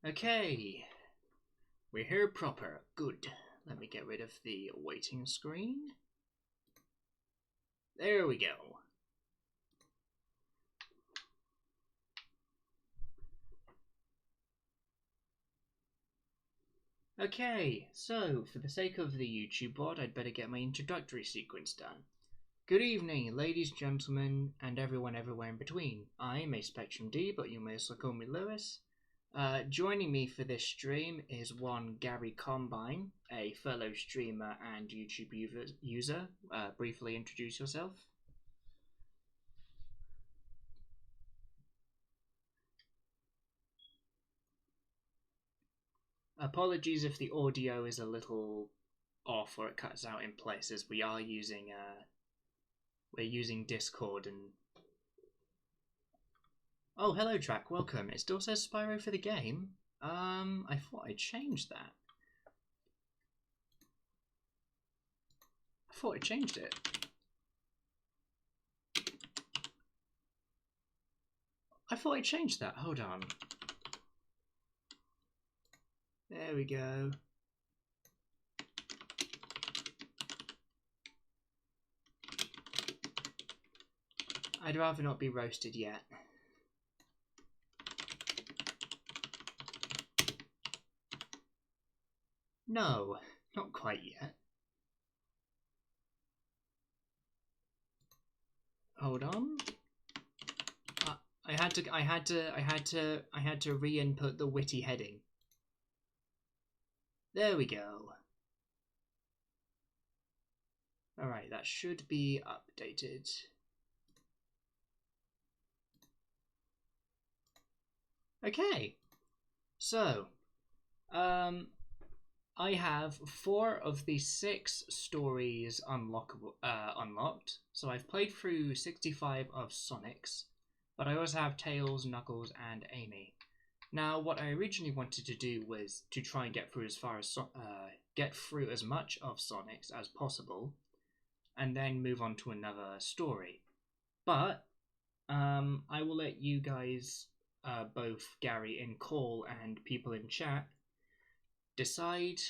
Okay, we're here proper. Good. Let me get rid of the waiting screen. There we go. Okay, so for the sake of the YouTube board, I'd better get my introductory sequence done. Good evening, ladies, gentlemen, and everyone everywhere in between. I'm a Spectrum D, but you may also call me Lewis. Joining me for this stream is one Garry Combine, a fellow streamer and YouTube user. Briefly introduce yourself. Apologies if the audio is a little off or it cuts out in places. We're using Discord and... Oh, hello Track, welcome. It still says Spyro for the game. I thought I changed that. I thought I changed it. I thought I changed that. Hold on. There we go. I'd rather not be roasted yet. No, not quite yet. Hold on. I had to re-input the witty heading. There we go. Alright, that should be updated. Okay. So, I have 4 of the 6 stories unlocked. So I've played through 65 of Sonic's, but I also have Tails, Knuckles, and Amy. Now, what I originally wanted to do was to try and get through as much of Sonic's as possible, and then move on to another story. But I will let you guys, both Garry in call and people in chat, decide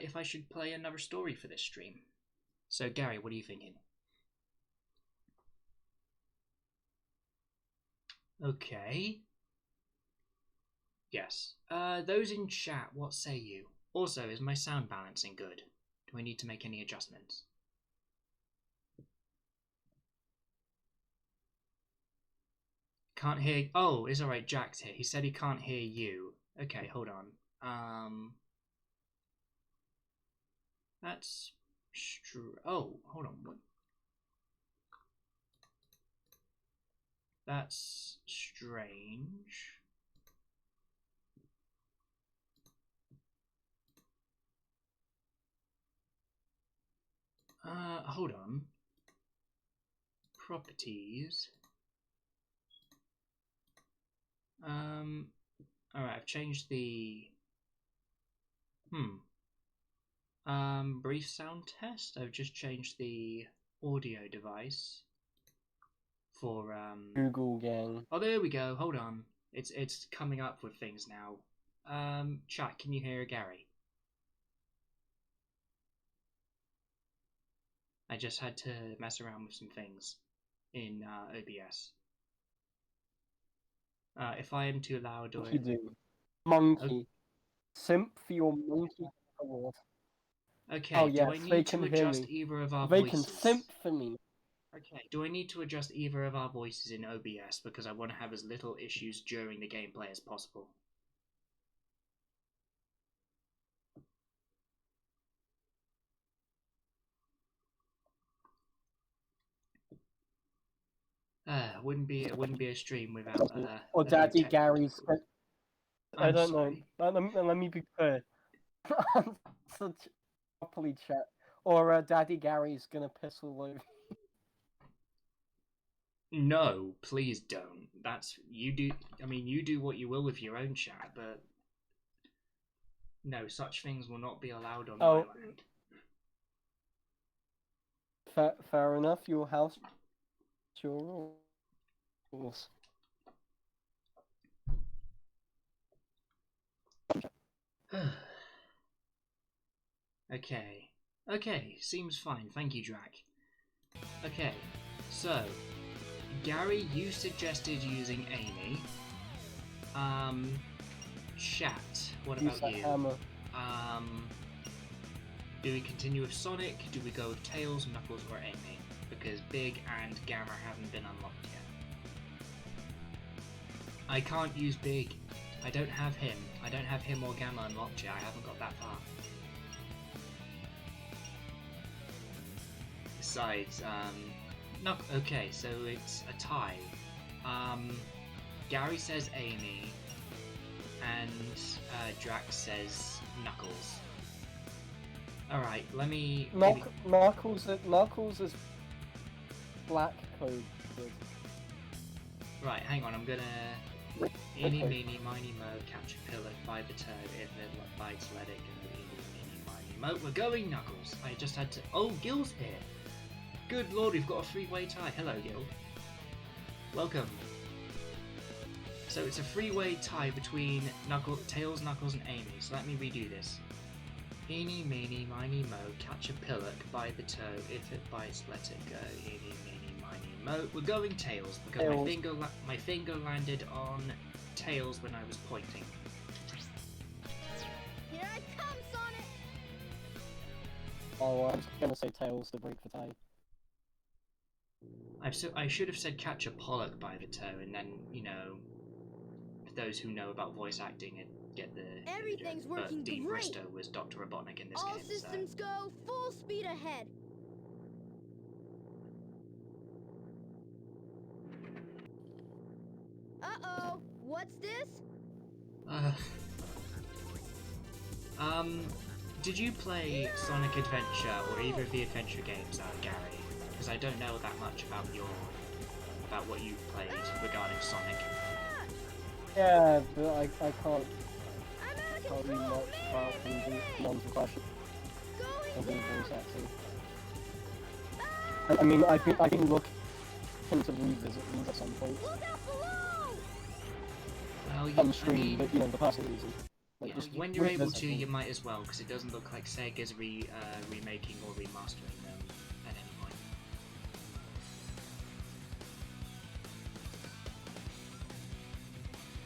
if I should play another story for this stream. So, Garry, what are you thinking? Okay. Yes. Those in chat, what say you? Also, is my sound balancing good? Do I need to make any adjustments? Can't hear... Oh, it's alright, Jack's here. He said he can't hear you. Okay, hold on. That's... Oh, hold on. What? That's strange. Hold on. Properties. Alright, I've changed the... brief sound test. I've just changed the audio device for, Google gang. Oh, there we go. Hold on. It's coming up with things now. Chat, can you hear Garry? I just had to mess around with some things in OBS. If I am too loud or... You do. Monkey. Simp for your monkey award. Okay, oh, yes, do I need to adjust either of our they voices? They can simp for me. Okay, do I need to adjust either of our voices in OBS because I want to have as little issues during the gameplay as possible? It wouldn't be a stream without or Daddy Garry's. I don't sorry. know. Let me be clear. Properly chat. Or Daddy Garry's gonna piss all over. No, please don't. That's you do. I mean, you do what you will with your own chat, but no, such things will not be allowed on my land. Fair enough. Your house, your rules. Okay. Okay, seems fine. Thank you, Drac. Okay, so Gary, you suggested using Amy. Chat, what Use about that you? hammer. Do we continue with Sonic? Do we go with Tails, Knuckles, or Amy? Because Big and Gamma haven't been unlocked yet. I can't use Big. I don't have him. I don't have him or Gamma unlocked yet. I haven't got that far. Besides, okay, so it's a tie. Gary says Amy, and Drax says Knuckles. Alright, let me... Knuckles is black code. Right, hang on, I'm gonna... Eeny, meeny, miny, mo, catch a pillar by the toe, if it bites, let it go. Eeny, meeny, miny, mo. We're going, Knuckles! I just had to... Oh, Gil's here! Good lord, we've got a three-way tie. Hello, Gil. Welcome. So it's a three-way tie between Tails, Knuckles, and Amy. So let me redo this. Eeny, meeny, miny, mo, catch a pillock by the toe. If it bites, let it go. Eeny, meeny, miny, mo. We're going Tails because my finger landed on Tails when I was pointing. Here I come, Sonic! Oh, I was gonna say Tails to break the tie. I should have said catch a pollock by the toe, and then, you know, for those who know about voice acting and get the... Everything's working Dean great! Bristow was Dr. Robotnik in this All game, systems go, full speed ahead! Uh-oh, what's this? Did you play Sonic Adventure or either of the adventure games, Gary? Because I don't know that much about what you've played regarding Sonic. Yeah, but I can't tell you much about the non-question of the voice acting. I mean, I've been looking to revisit these at some point. Look out below! Well, On stream, but you know, the personal reason. Like, yeah, just when you're able revisit to, them. you might as well, because it doesn't look like Sega's remaking or remastering them at any point.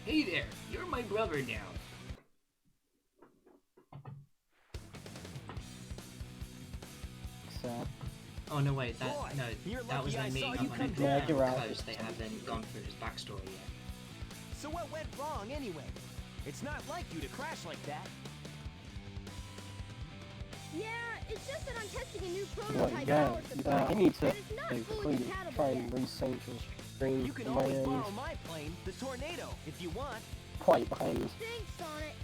Hey there, you're my brother now. Sad. Oh no, wait, that was when meeting up on it because they haven't gone through his backstory yet. So what went wrong anyway? It's not like you to crash like that. Yeah, it's just that I'm testing a new Well, prototype yeah, power supply. I need to and it's not fully basically compatible try yet. and resync your stream You can on my always end. borrow my plane, the Tornado, if you want. Quite behind. Thanks, Sonic.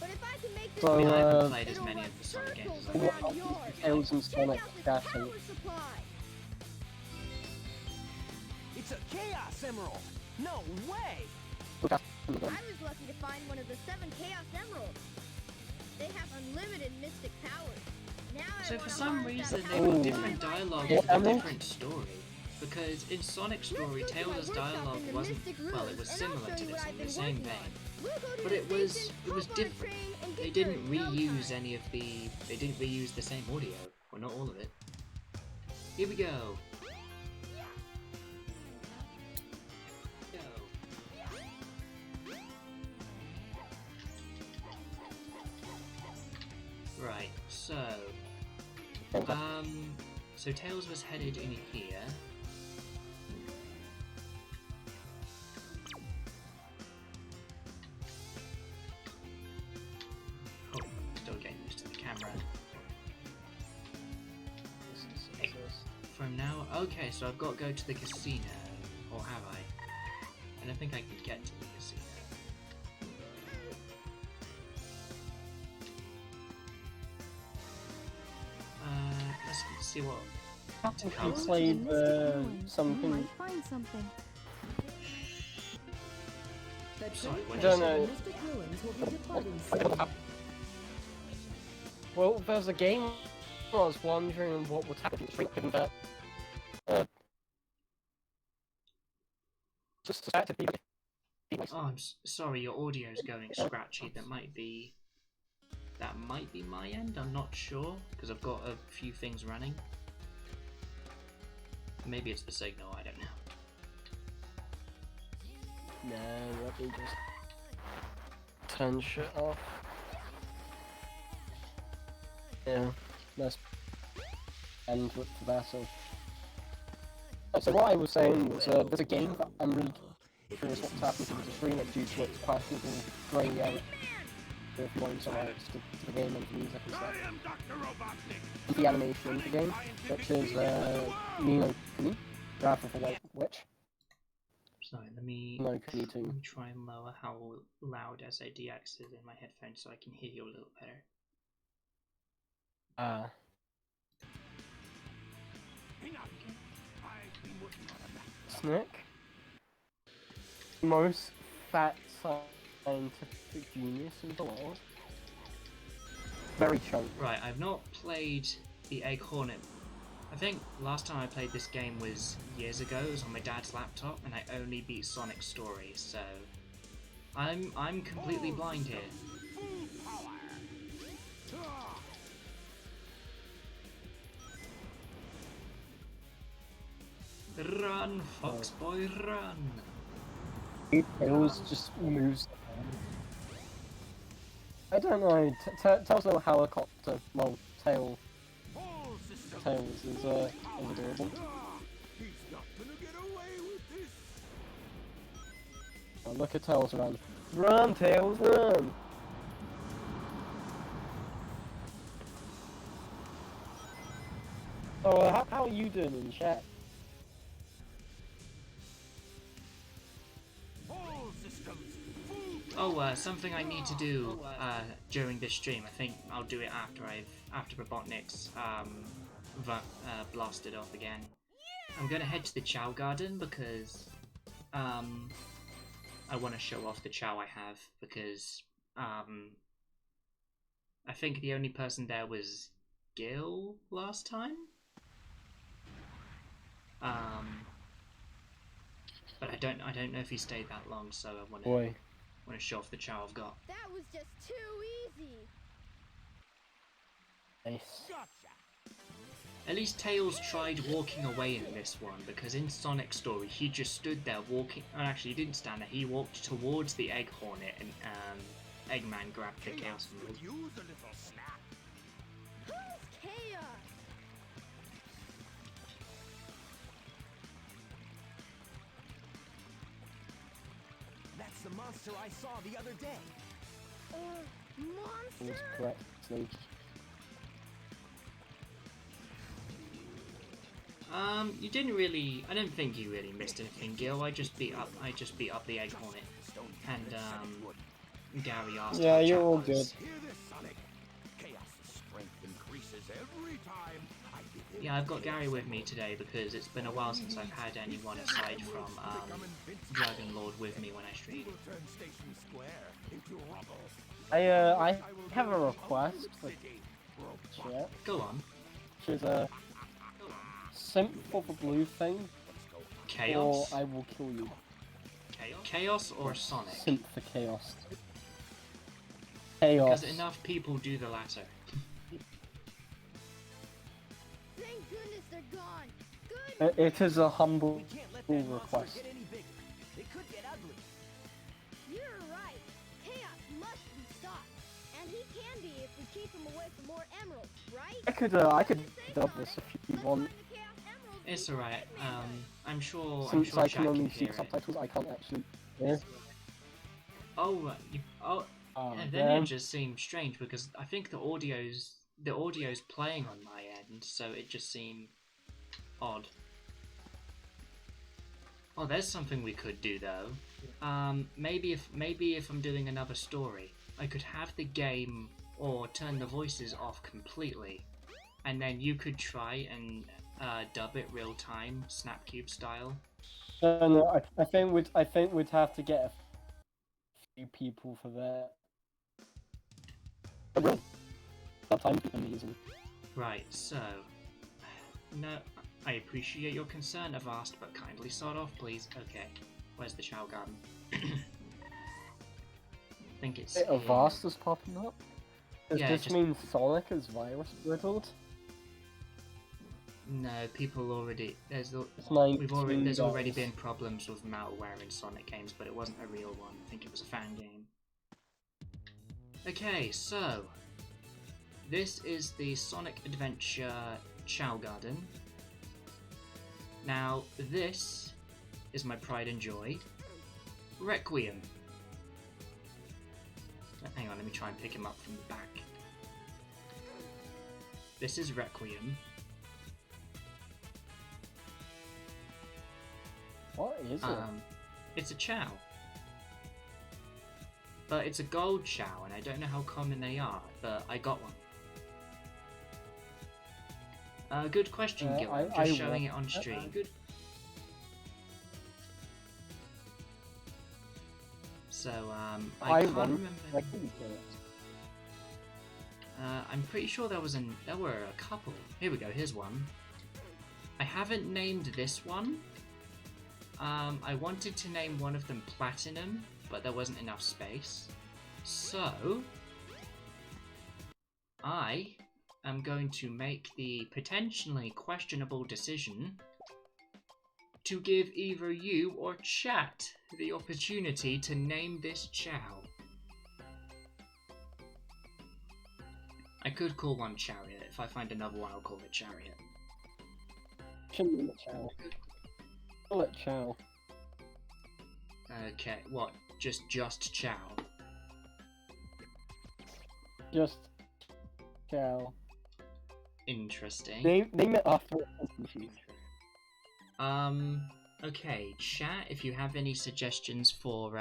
But if I can make this So, I mean, I haven't work, played as it'll many run of the Sonic games circles as I around have. yours. Tails and Check Sonic out this dashing. power supply. It's a Chaos Emerald! No way! Okay. I was lucky to find one of the 7 Chaos Emeralds. They have unlimited mystic powers. Now I So wanna for some harness that reason power they got Ooh. different supply dialogue Yeah, for the Emerald? different story. Because in Sonic's Let's story, go to my Tails' workshop dialogue in the wasn't, Mystic well, it Ruins, was and I'll similar show to you what this I've in the been same working vein. on. We'll go to But the it was station, hop on a different. train, and They get there didn't in no reuse time. any of they didn't reuse the same audio, or not all of it. Here we go. Go. Right, so so Tails was headed in here. Oh, still getting used to the camera. From now, okay, so I've got to go to the casino, or have I? I don't think I can get to the casino. Let's see what. Haven't Come. you played something? might find something. Sorry, what I did don't you say? know. Mystic Ruins will be departing I don't soon. know. Well, there's a game I was wondering what would happen if that. Just to be. Oh, I'm sorry, your audio's going scratchy. That might be that might be my end, I'm not sure, because I've got a few things running. Maybe it's the signal, I don't know. No, let me just turn shit off. Yeah, let's end with the battle. So what I was saying was, there's a game that I'm really curious what's happening to the stream due to its questionable grey area. If you want some rights to the game and the music and stuff. The animation in the game, which is Nino Kuni, Wrath of the White Witch. Sorry, let me try and lower how loud SADX is in my headphones so I can hear you a little better. Snick? Most fat scientific genius in the world. Very chunky. Right, I've not played the Egg Hornet. I think last time I played this game was years ago. It was on my dad's laptop, and I only beat Sonic Story, so I'm completely blind here. Run, fox boy, run! It always just moves. I don't know. Tails little helicopter, well, Tails is adorable. Oh, look at Tails run. Run, Tails, run! Oh, how are you doing in chat? Oh, something I need to do during this stream. I think I'll do it after Robotnik's blasted off again. I'm gonna head to the Chao garden because I want to show off the Chao I have because I think the only person there was Gil last time. But I don't know if he stayed that long, so I want to show off the Chao I've got. That was just too easy. Nice. At least Tails tried walking away in this one, because in Sonic Story he just stood there walking. Oh, actually, he didn't stand there. He walked towards the Egg Hornet, and Eggman grabbed the Chaos Emerald. Who's Chaos? That's the monster I saw the other day. Monster? Correctly. You didn't really. I don't think you really missed anything, Gil. I just beat up the Egg Hornet, and Gary asked. Yeah, you're all good. Yeah, I've got Gary with me today because it's been a while since I've had anyone aside from Dragon Lord with me when I stream. I have a request for chat. Go on. Which is a simp for the blue thing. Chaos? Or I will kill you. Chaos or Sonic? Simp for chaos. Chaos. Because enough people do the latter. Thank goodness they're gone. Good. It is a humble request. You're right. Chaos must be stopped, and he can be if we keep him away from more emeralds, right? I could dub this if you want. It's alright. I'm sure. Since I Jack can only can see hear it. subtitles, I can't actually hear. And then it just seemed strange because I think the audio's playing on my end, so it just seemed odd. Oh, there's something we could do though. Maybe if I'm doing another story, I could have the game or turn the voices off completely, and then you could try and dub it real time, Snapcube style. No, I think we'd have to get a few people for that. Sometimes amazing. Right, so no, I appreciate your concern, Avast, but kindly start off, please. Okay, where's the Chao garden? I think it's Avast is popping up. Does Yeah, this just- mean Sonic is virus riddled? No, people already there's It's 19 there's already guys. been problems with malware in Sonic games, but it wasn't a real one. I think it was a fan game. Okay, so this is the Sonic Adventure Chao Garden. Now this is my pride and joy, Requiem. Hang on, let me try and pick him up from the back. This is Requiem. What is it? It's a Chao. But it's a gold Chao, and I don't know how common they are, but I got one. Good question, Gil. I'm just showing it on stream. So, I can't remember. I'm pretty sure there were a couple. Here we go, here's one. I haven't named this one. I wanted to name one of them Platinum, but there wasn't enough space. So, I am going to make the potentially questionable decision to give either you or chat the opportunity to name this Chao. I could call one Chariot. If I find another one, I'll call it Chariot. Shouldn't be Chao. Call it Chao. Okay, what? Just Chao? Just Chao. Interesting. Name it after a species. Okay, chat, if you have any suggestions for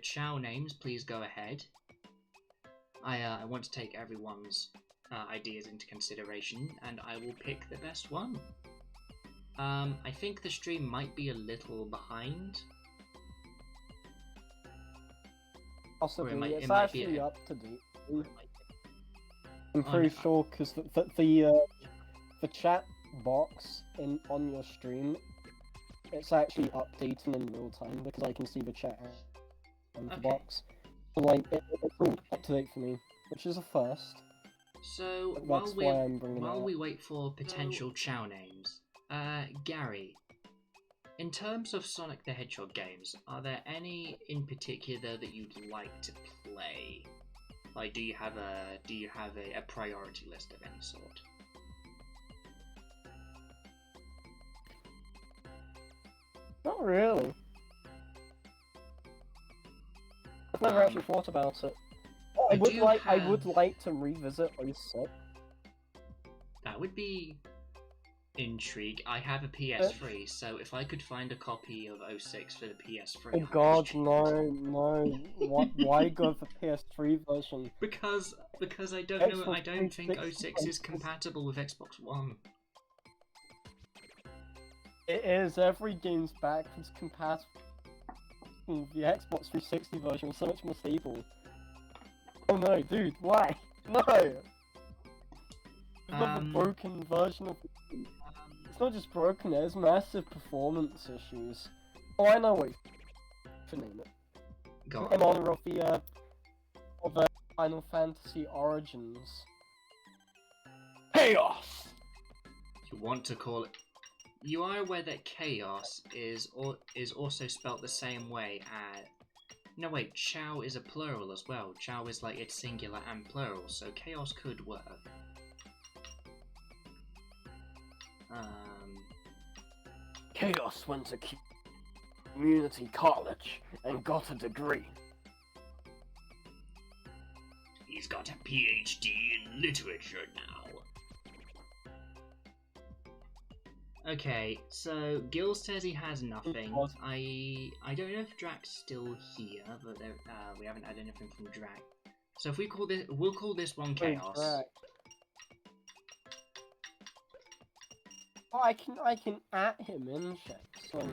Chao names, please go ahead. I want to take everyone's ideas into consideration, and I will pick the best one. I think the stream might be a little behind. Possibly, it it's might be actually a- up to date. I'm pretty sure because the chat box on your stream, it's actually updating in real time because I can see the chat on the Okay. box. So like it's all up to date for me, which is a first. So That's why I'm bringing it while up. we wait for potential Chao names, Gary, in terms of Sonic the Hedgehog games, are there any in particular that you'd like to play? Like, do you have a priority list of any sort? Not really. I've never actually thought about it. I would like to revisit 06. That would be intrigue. I have a PS3, so if I could find a copy of 06 for the PS3. Oh I'd god, just- no. Why go for PS3 version? Because I don't know. I don't think 06 is compatible with Xbox One. It is. Every game's backwards compatible. The Xbox 360 version is so much more stable. Oh no, dude, why? No! It's not the broken version of the game. It's not just broken, it has massive performance issues. Oh, I know what you should name it. Go In on. honor of the Final Fantasy Origins. Chaos! You want to call it? You are aware that chaos is also spelt the same way as. No wait, Chao is a plural as well. Chao is like it's singular and plural, so chaos could work. Chaos went to community college and got a degree. He's got a PhD in literature now. Okay, so Gil says he has nothing. I don't know if Drax's still here, but we haven't had anything from Drax. So if we'll call this one Chaos. Oh, I can at him in chat. So.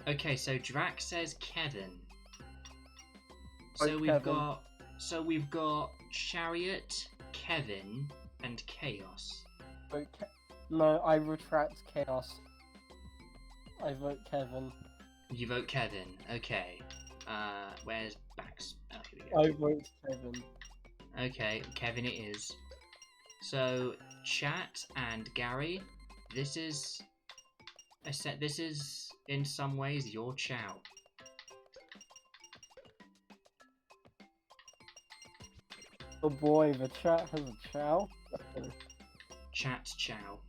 Okay, so Drax says Kevin. So Oh, we've Kevin. got Chariot, Kevin, and Chaos. No, I retract Chaos. I vote Kevin. You vote Kevin. Okay. Where's Bax? Oh, here we I vote Kevin. Okay, Kevin it is. So, chat and Gary, this is in some ways your Chao. Oh boy, the chat has a Chao. Chat's Chao.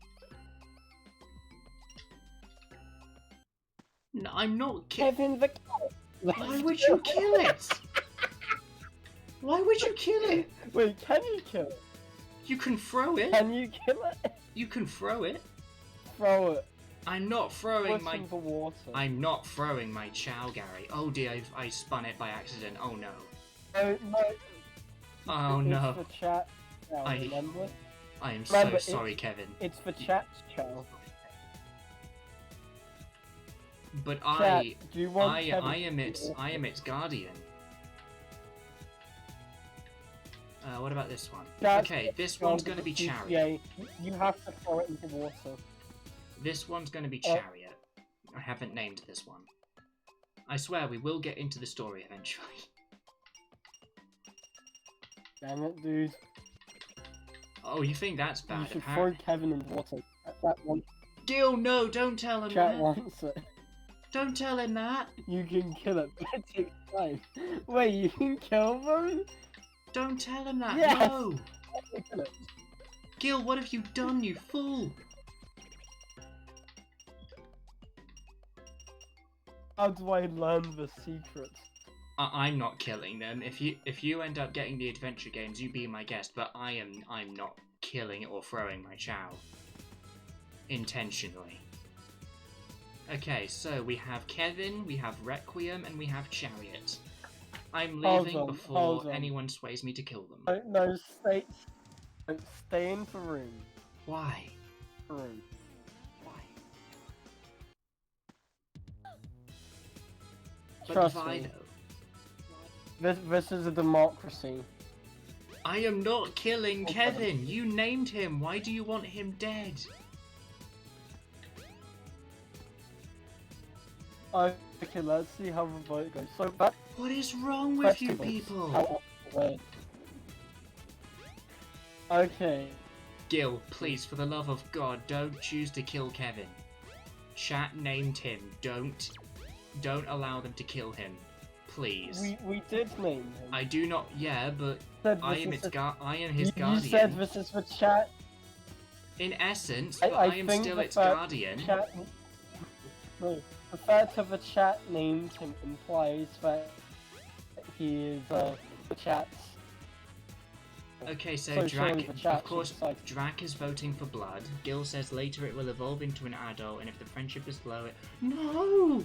No, I'm not Kevin the cat. Why would you kill it? Why would you kill it? Wait, can you kill it? You can throw it. Can you kill it? You can throw it. Throw it. I'm not throwing What's my. in the water? I'm not throwing my Chao, Gary. Oh dear, I spun it by accident. Oh no. No, no. Oh It's no. for chat Chao, I- remember? I am Remember, so sorry, Kevin. It's for chat's Chao. But Chat, do you want Kevin I am to its be I am its guardian. What about this one? Chat, Okay, this Chao one's gonna be with Chariot. GTA. You have to throw it into water. This one's gonna be Chariot. I haven't named this one. I swear we will get into the story eventually. Damn it, dude. Oh, you think that's You bad? should throw Apparently. Kevin in water. That one. Gil, no, don't tell him Chat that. wants it. Don't tell him that. You can kill it, but it takes time. Wait, you can kill them? Don't tell him that. Yes. No. Kill it. Gil, what have you done, you fool? How do I learn the secret? I'm not killing them. If you end up getting the adventure games, you be my guest. But I'm not killing or throwing my Chao intentionally. Okay, so we have Kevin, we have Requiem, and we have Chariot. I'm Hold leaving on, before hold on. anyone sways me to kill them. No, stay in the room. Why? Room. Why? But Trust why me. though? This is a democracy. I am not killing Kevin. You named him. Why do you want him dead? Okay, let's see how the vote goes. So that What is wrong with you festivals. people? How- wait. Okay. Gil, please, for the love of God, don't choose to kill Kevin. Chat named him. Don't allow them to kill him. Please. We did name him. I do not. Yeah, but Said I this am is its a- I am his You guardian. said this is for chat. In essence, I- but I I am think still the its fact guardian. Chat. No, the fact of the chat named him implies that he is the chat's. Okay, so So surely Drac, the chat of course, should decide. Drac is voting for blood. Gil says later it will evolve into an adult, and if the friendship is low, it. No!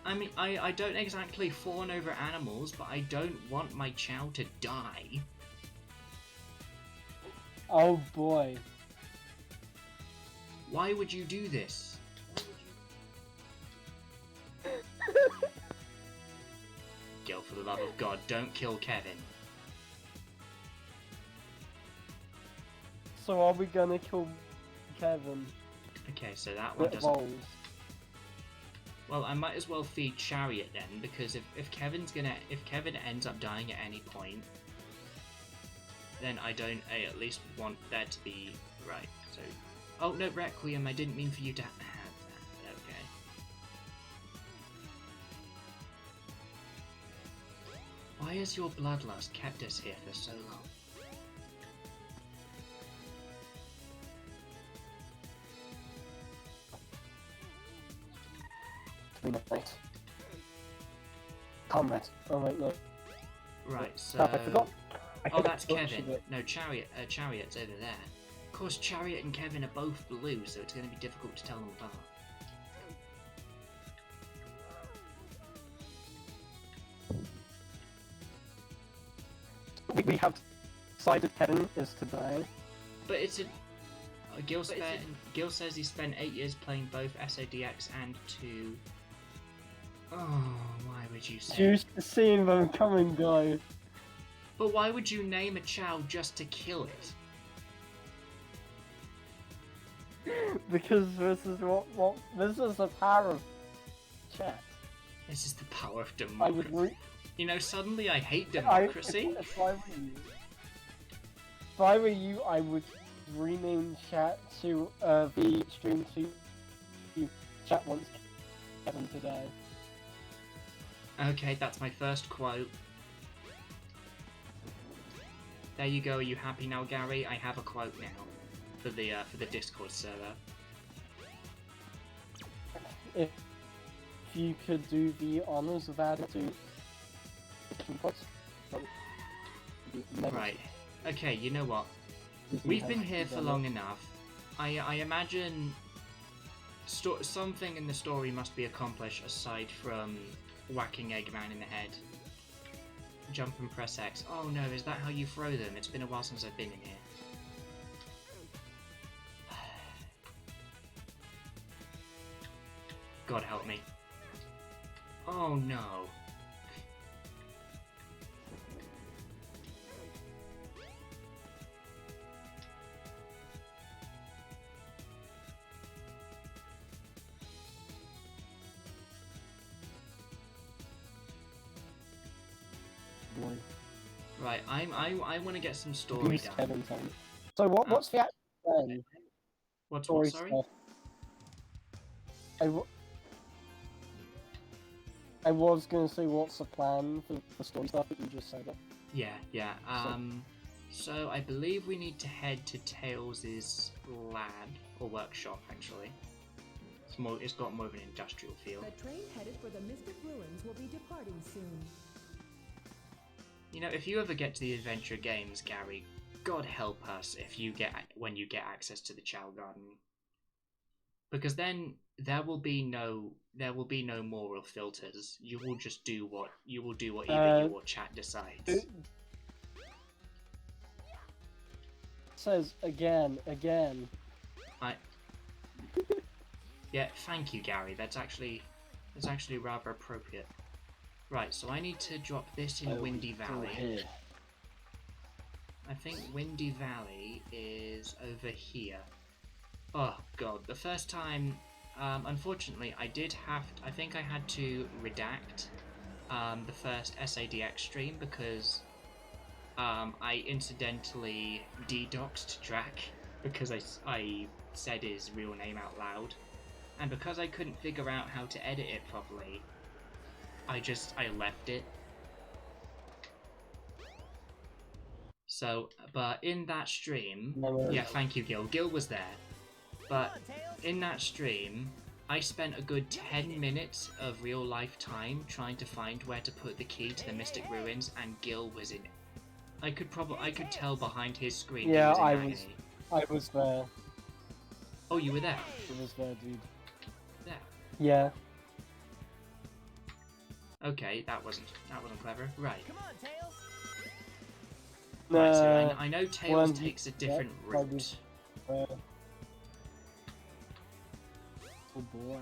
I mean, I don't exactly fawn over animals, but I don't want my Chao to die. Oh boy. Why would you do this? Gil, for the love of God, don't kill Kevin. So are we gonna kill Kevin? Okay, so that one It doesn't. rolls. Well, I might as well feed Chariot then, because if Kevin ends up dying at any point, then I at least want there to be right. So, oh no, Requiem, I didn't mean for you to have that. Okay. Why has your bloodlust kept us here for so long? Nice. Comrade. Oh wait, no. Right, so. I forgot. Oh, that's butchered Kevin. it. No, Chariot's over there. Of course, Chariot and Kevin are both blue, so it's going to be difficult to tell them apart. We have decided Kevin is to die. But it's a. Gil says he spent 8 years playing both SADX and 2. Oh, why would you say? Used to seeing them come and go. But why would you name a Chao just to kill it? Because this is what this is the power of chat. This is the power of I would democracy. You know, suddenly I hate If democracy. I were you, I would rename chat to the stream to chat wants Kevin today. Okay, that's my first quote. There you go. Are you happy now, Gary? I have a quote now for the Discord server. If you could do the honors of adding to quotes. Right. Okay. You know what? We've been here for long enough. I imagine something in the story must be accomplished aside from whacking Eggman in the head. Jump and press X. Oh no, is that how you throw them? It's been a while since I've been in here. God help me. Oh no. Boy. Right, I want to get some story Use done. Kevin's on. So what's the actual plan? What's Story what? Sorry. stuff. I was gonna say what's the plan for the story stuff, but you just said it. Yeah. So I believe we need to head to Tails' lab or workshop. Actually, it's got more of an industrial feel. The train headed for the Mystic Ruins will be departing soon. You know, if you ever get to the adventure games, Gary, God help us when you get access to the Chao Garden, because then there will be no moral filters. You will just do what either you or chat decides. It says again. Yeah, thank you, Gary. That's actually rather appropriate. Right, so I need to drop this in Windy Valley. I think Windy Valley is over here. Oh god, the first time, unfortunately, I think I had to redact the first SADX stream because I incidentally de-doxed Drac because I said his real name out loud, and because I couldn't figure out how to edit it properly, I left it. So, but in that stream, yeah, thank you, Gil. Gil was there. But in that stream, I spent a good 10 minutes of real life time trying to find where to put the key to the Mystic Ruins, and Gil was in it. I could tell behind his screen. Yeah, he was in agony. I was there. Oh, you were there? I was there, dude. There. Yeah. Okay, that wasn't clever. Right. Come on, Tails. Right, so I know Tails takes a different route. Oh boy.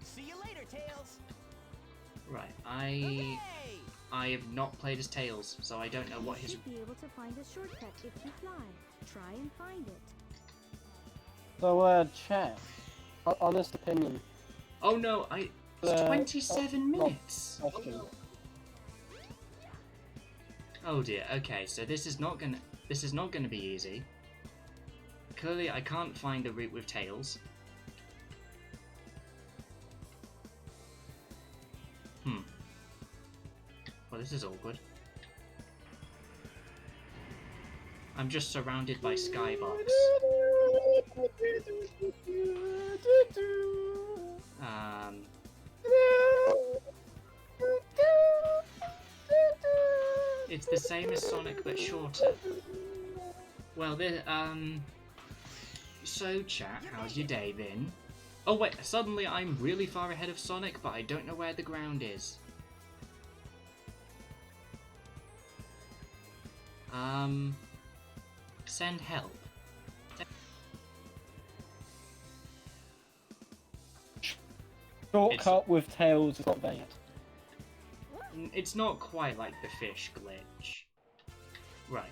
See you later, Tails. Right, Hooray! I have not played as Tails, so I don't know what his. You should be able to find a shortcut if you fly. Try and find it. So, chat. Honest opinion. Oh no, it's 27 minutes. Question. Oh dear. Okay, so this is not gonna be easy. Clearly, I can't find a route with Tails. Well, this is awkward. I'm just surrounded by skybox. It's the same as Sonic but shorter. Well, so chat, how's your day been? Oh wait, suddenly I'm really far ahead of Sonic, but I don't know where the ground is. Send help. Shortcut with Tails is not bad. It's not quite like the fish glitch. Right.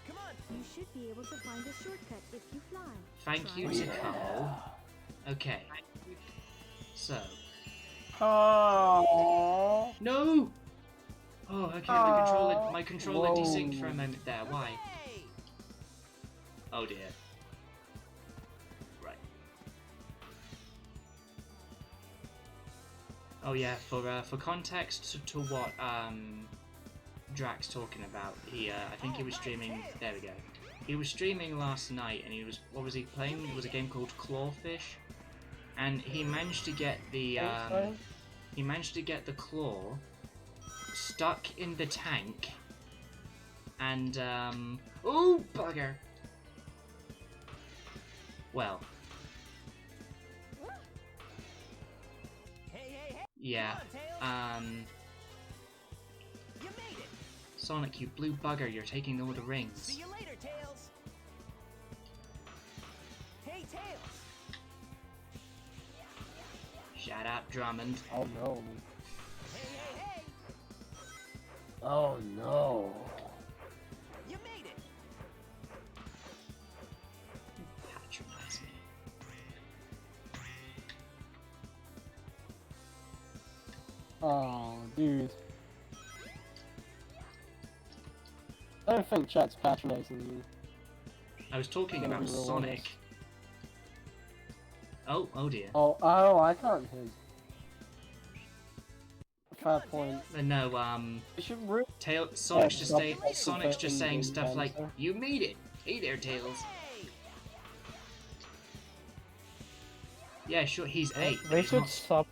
Come on. You should be able to find a shortcut if you fly. Thank you to Chao. Okay. So, Oh. No! Oh, okay, my controller Whoa. desynced for a moment there. Why? Hey! Oh dear. Right. Oh yeah, for context to what Drax talking about, I think he was streaming. There we go. He was streaming last night, and what was he playing? It was a game called Clawfish, and he managed to get the claw stuck in the tank, and oh bugger. Well, Hey! yeah. Come on, Tails. You made it. Sonic, you blue bugger, you're taking all the rings. See you later, Tails. Hey, Tails. Shut up, Drummond. Oh no. Hey! Oh no. You made it. Patronize me. Oh, dude. I don't think chat's patronizing you. I was talking Gonna about be real Sonic. honest. Oh dear. Oh, I can't hear. Fair point. No, You should really Sonic's just Yeah, Sonic's just saying something stuff like, answer. "You made it. Hey there, Tails." Hey! Yeah, sure, he's 8. but They he's should not- sub.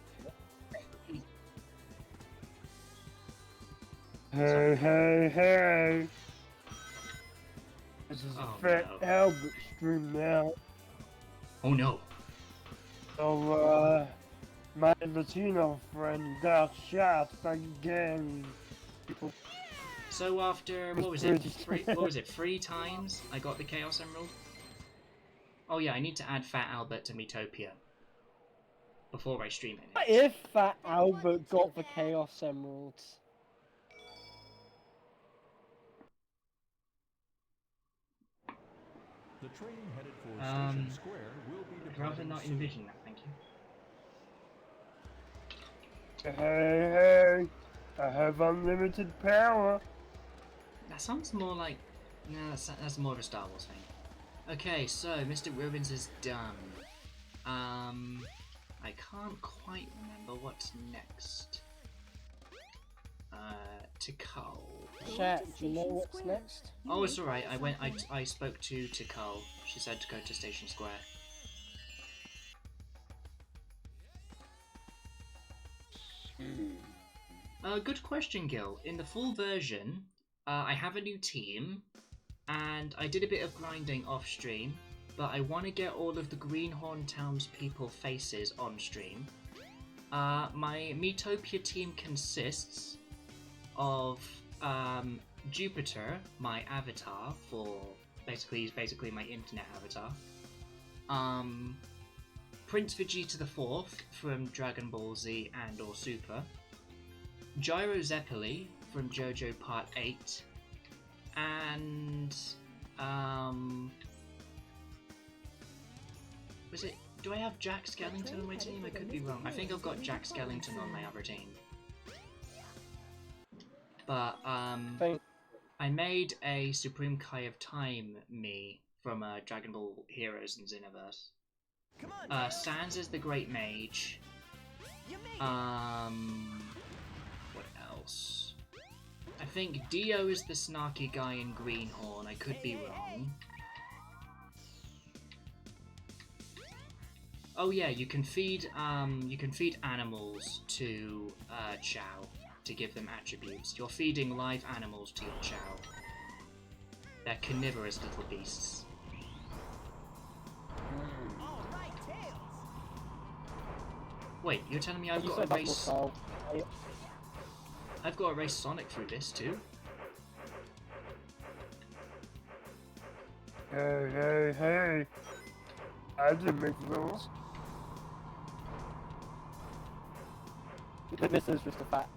Hey. This is Oh, a Fat no. Albert stream now. Oh no. So, my Latino friend got shot by Garry. So after what was it? 3 times I got the Chaos Emerald. Oh yeah, I need to add Fat Albert to Metopia before I stream it. What if Fat Albert got the Chaos Emeralds? The train headed for Um, Station Square will be I'd rather departing not soon. envision that, thank you. Hey, I have unlimited power. That sounds more like... No, that's more of a Star Wars thing. Okay, so Mr. Ruins is done. I can't quite remember what's next. Tikal. Chat, do you know what's next? Oh, it's alright. I spoke to Tikal. She said to go to Station Square. Good question, Gil. In the full version, I have a new team, and I did a bit of grinding off stream, but I want to get all of the Greenhorn townspeople faces on stream. My Metopia team consists of Jupiter, my avatar he's basically my internet avatar. Prince Vegeta the 4th from Dragon Ball Z and or Super. Gyro Zeppeli from JoJo Part 8. And was it? Do I have Jack Skellington on my team? I could be wrong. I think I've got Jack Skellington on my other team. But I made a Supreme Kai of Time from Dragon Ball Heroes and Xenoverse. Come on, Tails. Sans is the Great Mage. You made it. What else? I think Dio is the snarky guy in Greenhorn. I could be wrong. Oh yeah, you can feed animals to Chao to give them attributes. You're feeding live animals to your Chao. They're carnivorous little beasts. All right, Tails. Wait, you're telling me I've You got said to that race? was all. I've got to race Sonic through this too. Hey. I didn't make those. This is just a fact.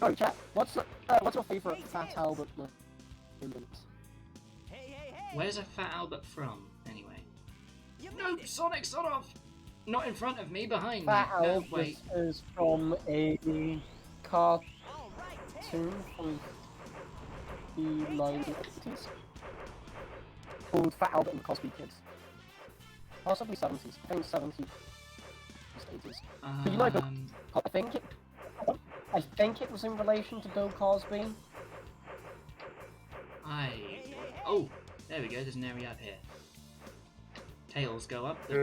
Oh, chat. What's your favorite Fat Albert moment? Hey. Where's a Fat Albert from, anyway? You No, made it. Sonic, son off! Not in front of me, behind Fat me. No, Albert wait. is from a cartoon All right, take from the 1980s called Fat Albert and the Cosby Kids. Possibly 70s. I think 70s. 80s. But you know, I think it was in relation to Bill Cosby. Oh, there we go. There's an area up here. Tails go up. Hey,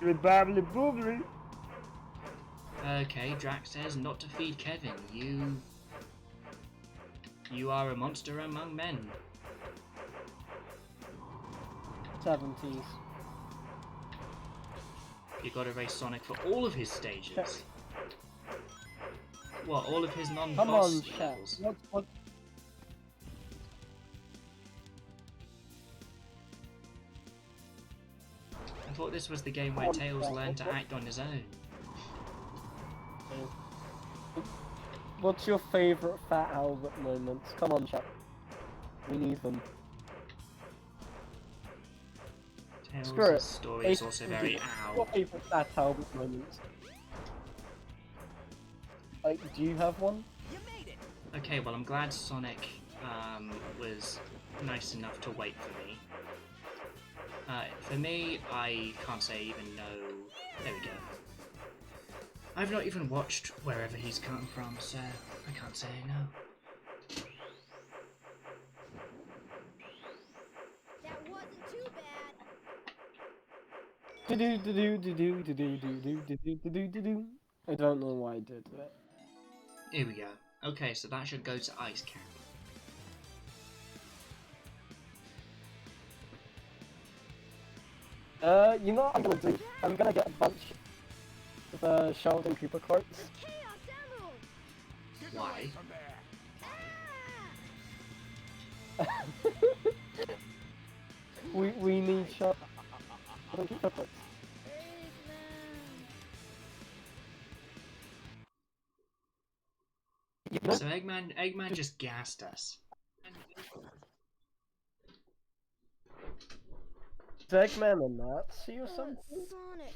you babbly boobly. Okay, Drax says not to feed Kevin. You are a monster among men. 70s. You gotta race Sonic for all of his stages. What, all of his Come on, non-boss chat. levels? What? I thought this was the game where Tails learned to act on his own. What's your favourite Fat Albert moments? Come on, chat. We need them. Screw it. Tails' story is also very ow. What favourite Fat Albert moments? Like, do you have one? You made it. Okay, well I'm glad Sonic was nice enough to wait for me. For me, I can't say even no. There we go. I've not even watched wherever he's come from, so I can't say no. That wasn't too bad. I don't know why I did that. Here we go. Okay, so that should go to Ice Camp. You know what I'm gonna do? I'm gonna get a bunch of Sheldon Cooper quotes. Chaos Emerald! Why? From there. Ah! we need Sheldon Cooper quotes. So Eggman just gassed us. Is Eggman a Nazi or something? Sonic,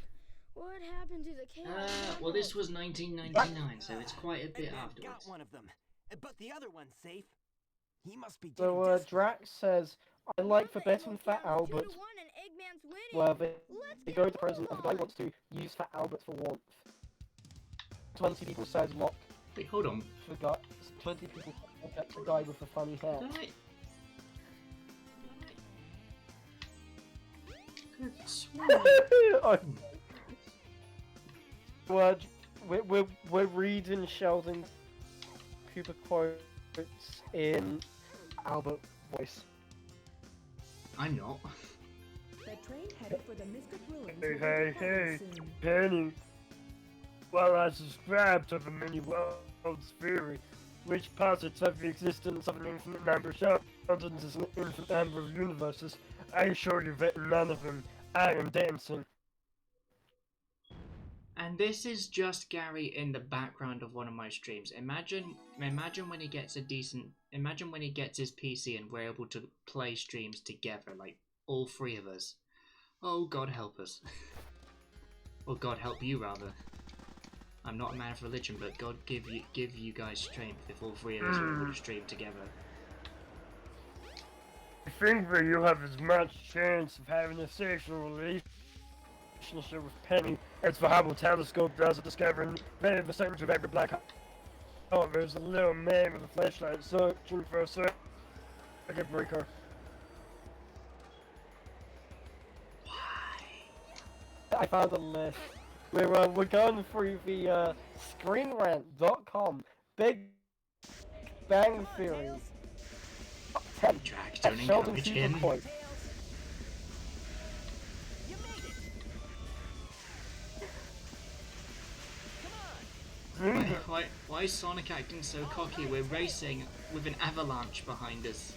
what happened to the Chaos Well this was 1999, so it's quite a bit Eggman afterwards. got one of them, but the other one's safe. He must be So getting desperate. Drax says, I like forgetting Fat Albert, where they go to prison and the guy wants to use Fat Albert for warmth. 20 people says lock. Wait, hold on. Forgot. 20 people look at the guy with the funny hair. Good swear. We're reading Sheldon Cooper quotes in Albert voice. I'm not. The train headed for the Mystic Ruins Hey, will be hey, departing hey, soon. Penny. Well, I subscribe to the many worlds theory, which posits that the existence of an infinite number of Sheldons is an infinite number of universes. I assure you that in none of them I am dancing. And this is just Gary in the background of one of my streams. Imagine when he gets imagine when he gets his PC and we're able to play streams together, like all three of us. Oh, God help us. Or God help you, rather. I'm not a man of religion, but God give you guys strength if all three of us are able to stream together. I think that you have as much chance of having a sexual relationship with Penny as the Hubble telescope does at discovering that in the center of every black hole there's a little man with a flashlight searching for a circuit breaker. I found a list. We're going through the ScreenRant.com Big Bang Theory. 10 Drax, don't Sheldon encourage Cooper him. quotes. You made it. Come on. Why is Sonic acting so cocky? We're racing with an avalanche behind us.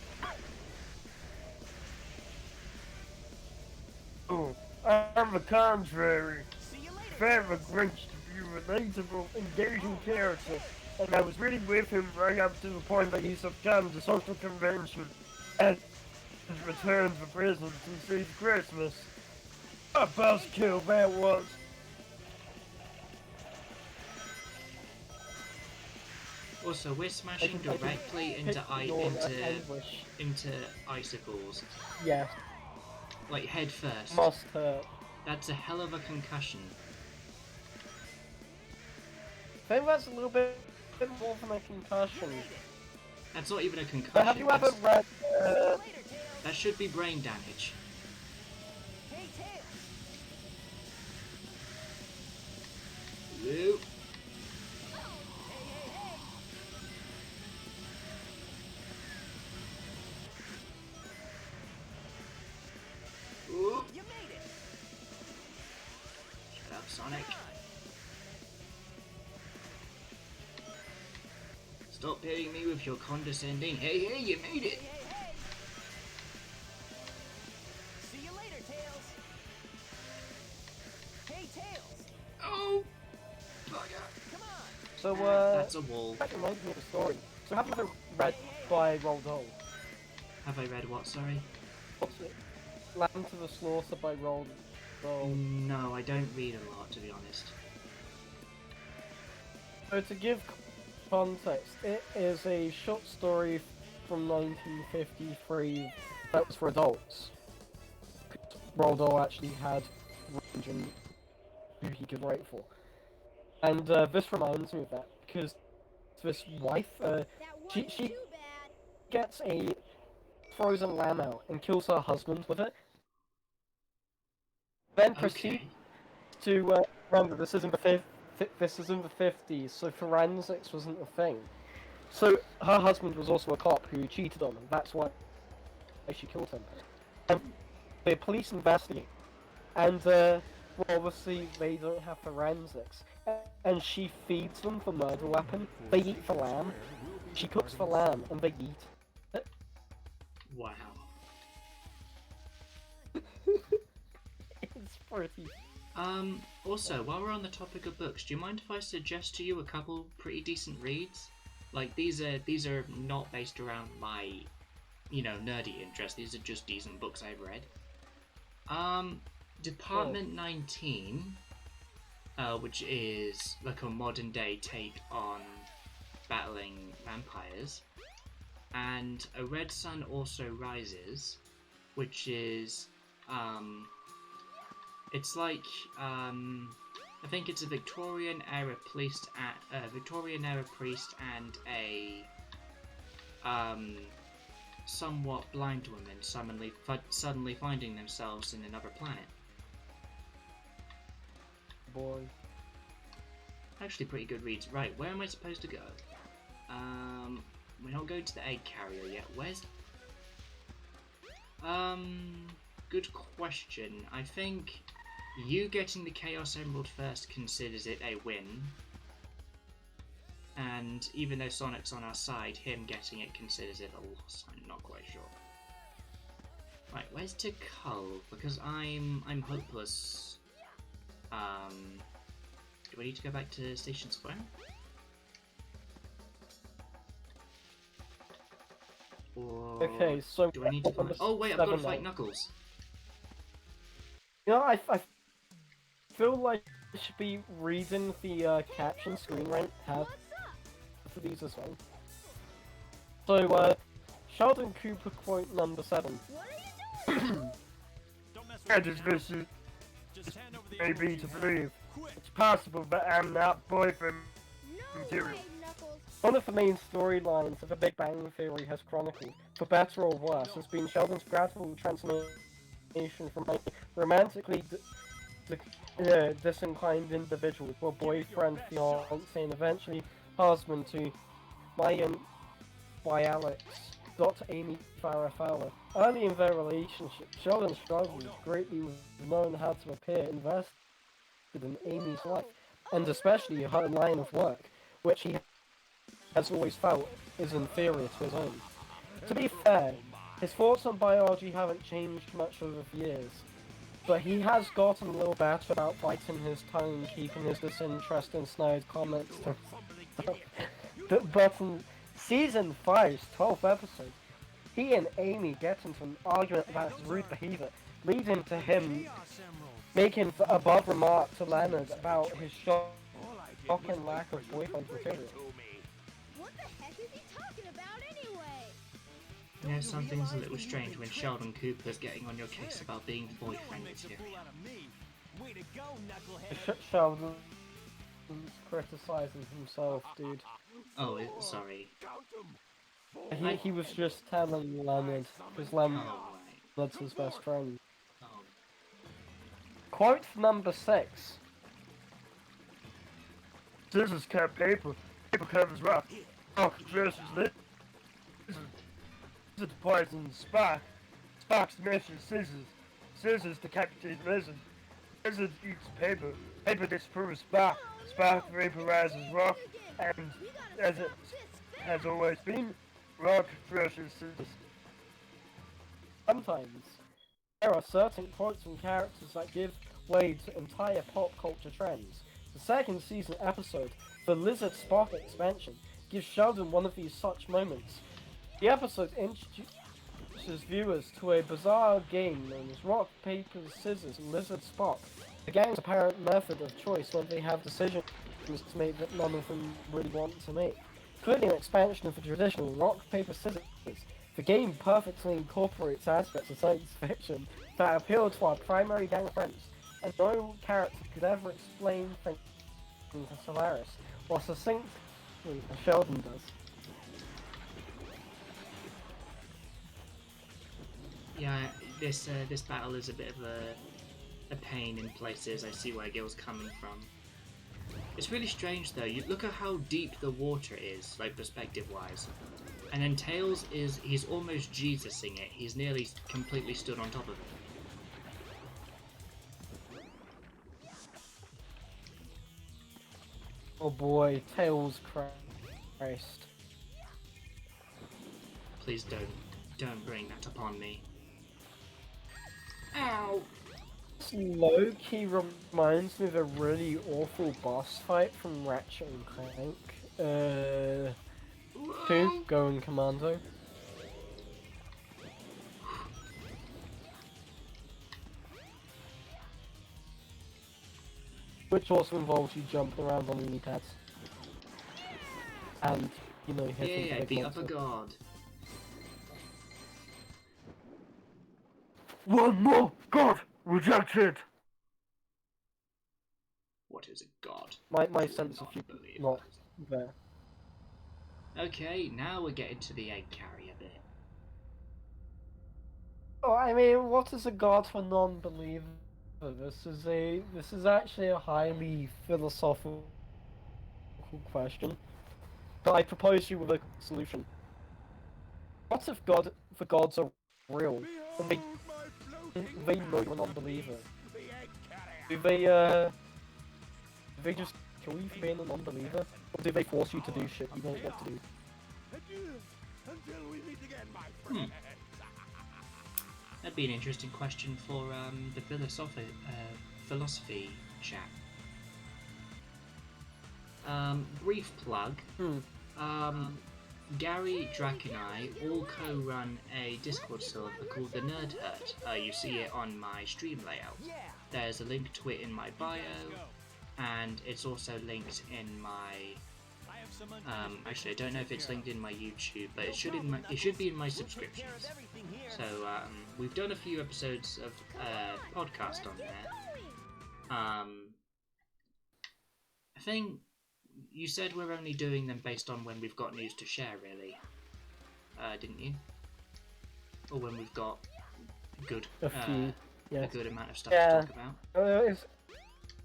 Oh, on the contrary, See you later. found the Grinch to be a relatable, engaging character, and I was really with him right up to the point that he succumbed to social convention and returned to prison to save Christmas. A buzzkill that was. Also, we're smashing directly into icicles, Yeah, like head first. must hurt. That's a hell of a concussion. I think that's a little bit more than a concussion. That's not even a concussion. But have you ever read? That should be brain damage. Hey, Tails! Woo. Ooh. You made it! Shut up, Sonic. Stop hitting me with your condescending, hey, hey, you made it! Hey! See you later, Tails! Hey, Tails! Oh! Bugger. Come on! So That's a wall. that reminds me of a story. So have you ever read by Roald Dahl? Have I read what, sorry? What's it? Land to the Slaughter by Roald Dahl. No, I don't read a lot, to be honest. So to give context, it is a short story from 1953 that was for adults. Roald Dahl actually had range in who he could write for. And this reminds me of that, because this wife, That she wasn't too bad. gets a frozen lamb out and kills her husband with it. Then proceeds Okay. to remember this is in the this is in the 50s, so forensics wasn't a thing. So her husband was also a cop who cheated on her. That's why she killed him. And the police investigate, and well, obviously they don't have forensics. And she feeds them the murder weapon. They eat the lamb. She cooks the lamb, and they eat it. Wow. It's pretty. Also, while we're on the topic of books, do you mind if I suggest to you a couple pretty decent reads? Like, these are not based around my, nerdy interest. These are just decent books I've read. Department 19, which is like a modern day take on battling vampires, and A Red Sun Also Rises, which is, it's like, I think it's a Victorian era priest and a somewhat blind woman suddenly finding themselves in another planet. Boy. Actually, pretty good reads. Right, where am I supposed to go? We're not going to the egg carrier yet. Where's? Good question. I think you getting the Chaos Emerald first considers it a win. And even though Sonic's on our side, him getting it considers it a loss. I'm not quite sure. Right, where's to Cull? Because I'm hopeless. Do I need to go back to Station Square? Or Okay, so do I need to find... Oh wait, I've got to fight Knuckles. I feel like I should be reading the caption screen right tab for these as well. So, Sheldon Cooper quote number 7. What are you doing? Don't mess I with just me. wish it Just hand over the may be to information. believe. Quick. It's possible that I'm not boyfriend No material. way, Knuckles. One of the main storylines of The Big Bang Theory has chronicled, for better or worse, has been Sheldon's gradual transformation from a romantically disinclined individual to a boyfriend, fiance, and eventually husband to Mayan by Alex, Dr. Amy Farrah Fowler. Early in their relationship, Sheldon struggled greatly with knowing how to appear invested in Amy's life, and especially her line of work, which he has always felt is inferior to his own. To be fair, his thoughts on biology haven't changed much over the years, but he has gotten a little better about biting his tongue and keeping his disinterest in snide comments to but in Season 5's 12th episode, he and Amy get into an argument about his rude behaviour, leading to him Chaos Emeralds. making above remark to Leonard about his shocking lack of boyfriend material. What the heck is he talking about anyway? You know, something's a little strange when Sheldon Cooper's getting on your case about being boyfriend material. Way to go, knucklehead. Sheldon criticizing himself, dude. Oh, sorry. He was just telling Leonard, because Leonard's Oh, right. his best friend. Oh. Quote number 6. Scissors cut paper. Paper covers rock. Rock dresses lizard. Lizard poisons Spock. Spock smashes scissors. Scissors decapitate lizard. Lizard eats paper. Paper disproves Spock. Spock vaporizes rock. And as it has always been, rock crushes scissors. Sometimes, there are certain quotes and characters that give way to entire pop culture trends. The second season episode, the Lizard Spock expansion, gives Sheldon one of these such moments. The episode introduces viewers to a bizarre game known as Rock, Paper, Scissors, Lizard Spock. The gang's apparent method of choice when they have decisions to make that none of them really want to make. Clearly an expansion of the traditional Rock, Paper, Scissors. The game perfectly incorporates aspects of science fiction that appeal to our primary gang friends, and no character could ever explain things to Solaris, or succinctly as Sheldon does. Yeah, this battle is a bit of a pain in places. I see where Gil's coming from. It's really strange though. You look at how deep the water is, like perspective-wise, and then Tails he's almost Jesusing it. He's nearly completely stood on top of it. Oh boy, Tails Christ. Please don't bring that upon me. Ow! This low-key reminds me of a really awful boss fight from Ratchet and Clank. 2, Going Commando. Which also involves you jumping around on the knee-pads. And, you know, hitting Yeah, big beat up a monsters. god. One more god rejected. What is a god? My sense of humor Unbelievable. not there. Okay, now we're getting to the egg carrier bit. Oh, I mean, what is a god for non-believer? This is actually a highly philosophical question. But I propose you with a solution. What if the gods are real and they know you're a non-believer? Do they just kill you for being a non-believer, or do they force you to do shit you don't want to do? Until we meet again, my friend. That'd be an interesting question for the philosophy chat. Brief plug. Gary, Drac and I all co-run a Discord server called the Nerd Hurt. You see it on my stream layout. There's a link to it in my bio, and it's also linked in my... actually, I don't know if it's linked in my YouTube, but it should be in my subscriptions. So we've done a few episodes of podcast on there. I think you said we're only doing them based on when we've got news to share, really, didn't you? Or when we've got good A few, a yes. good amount of stuff Yeah. to talk about.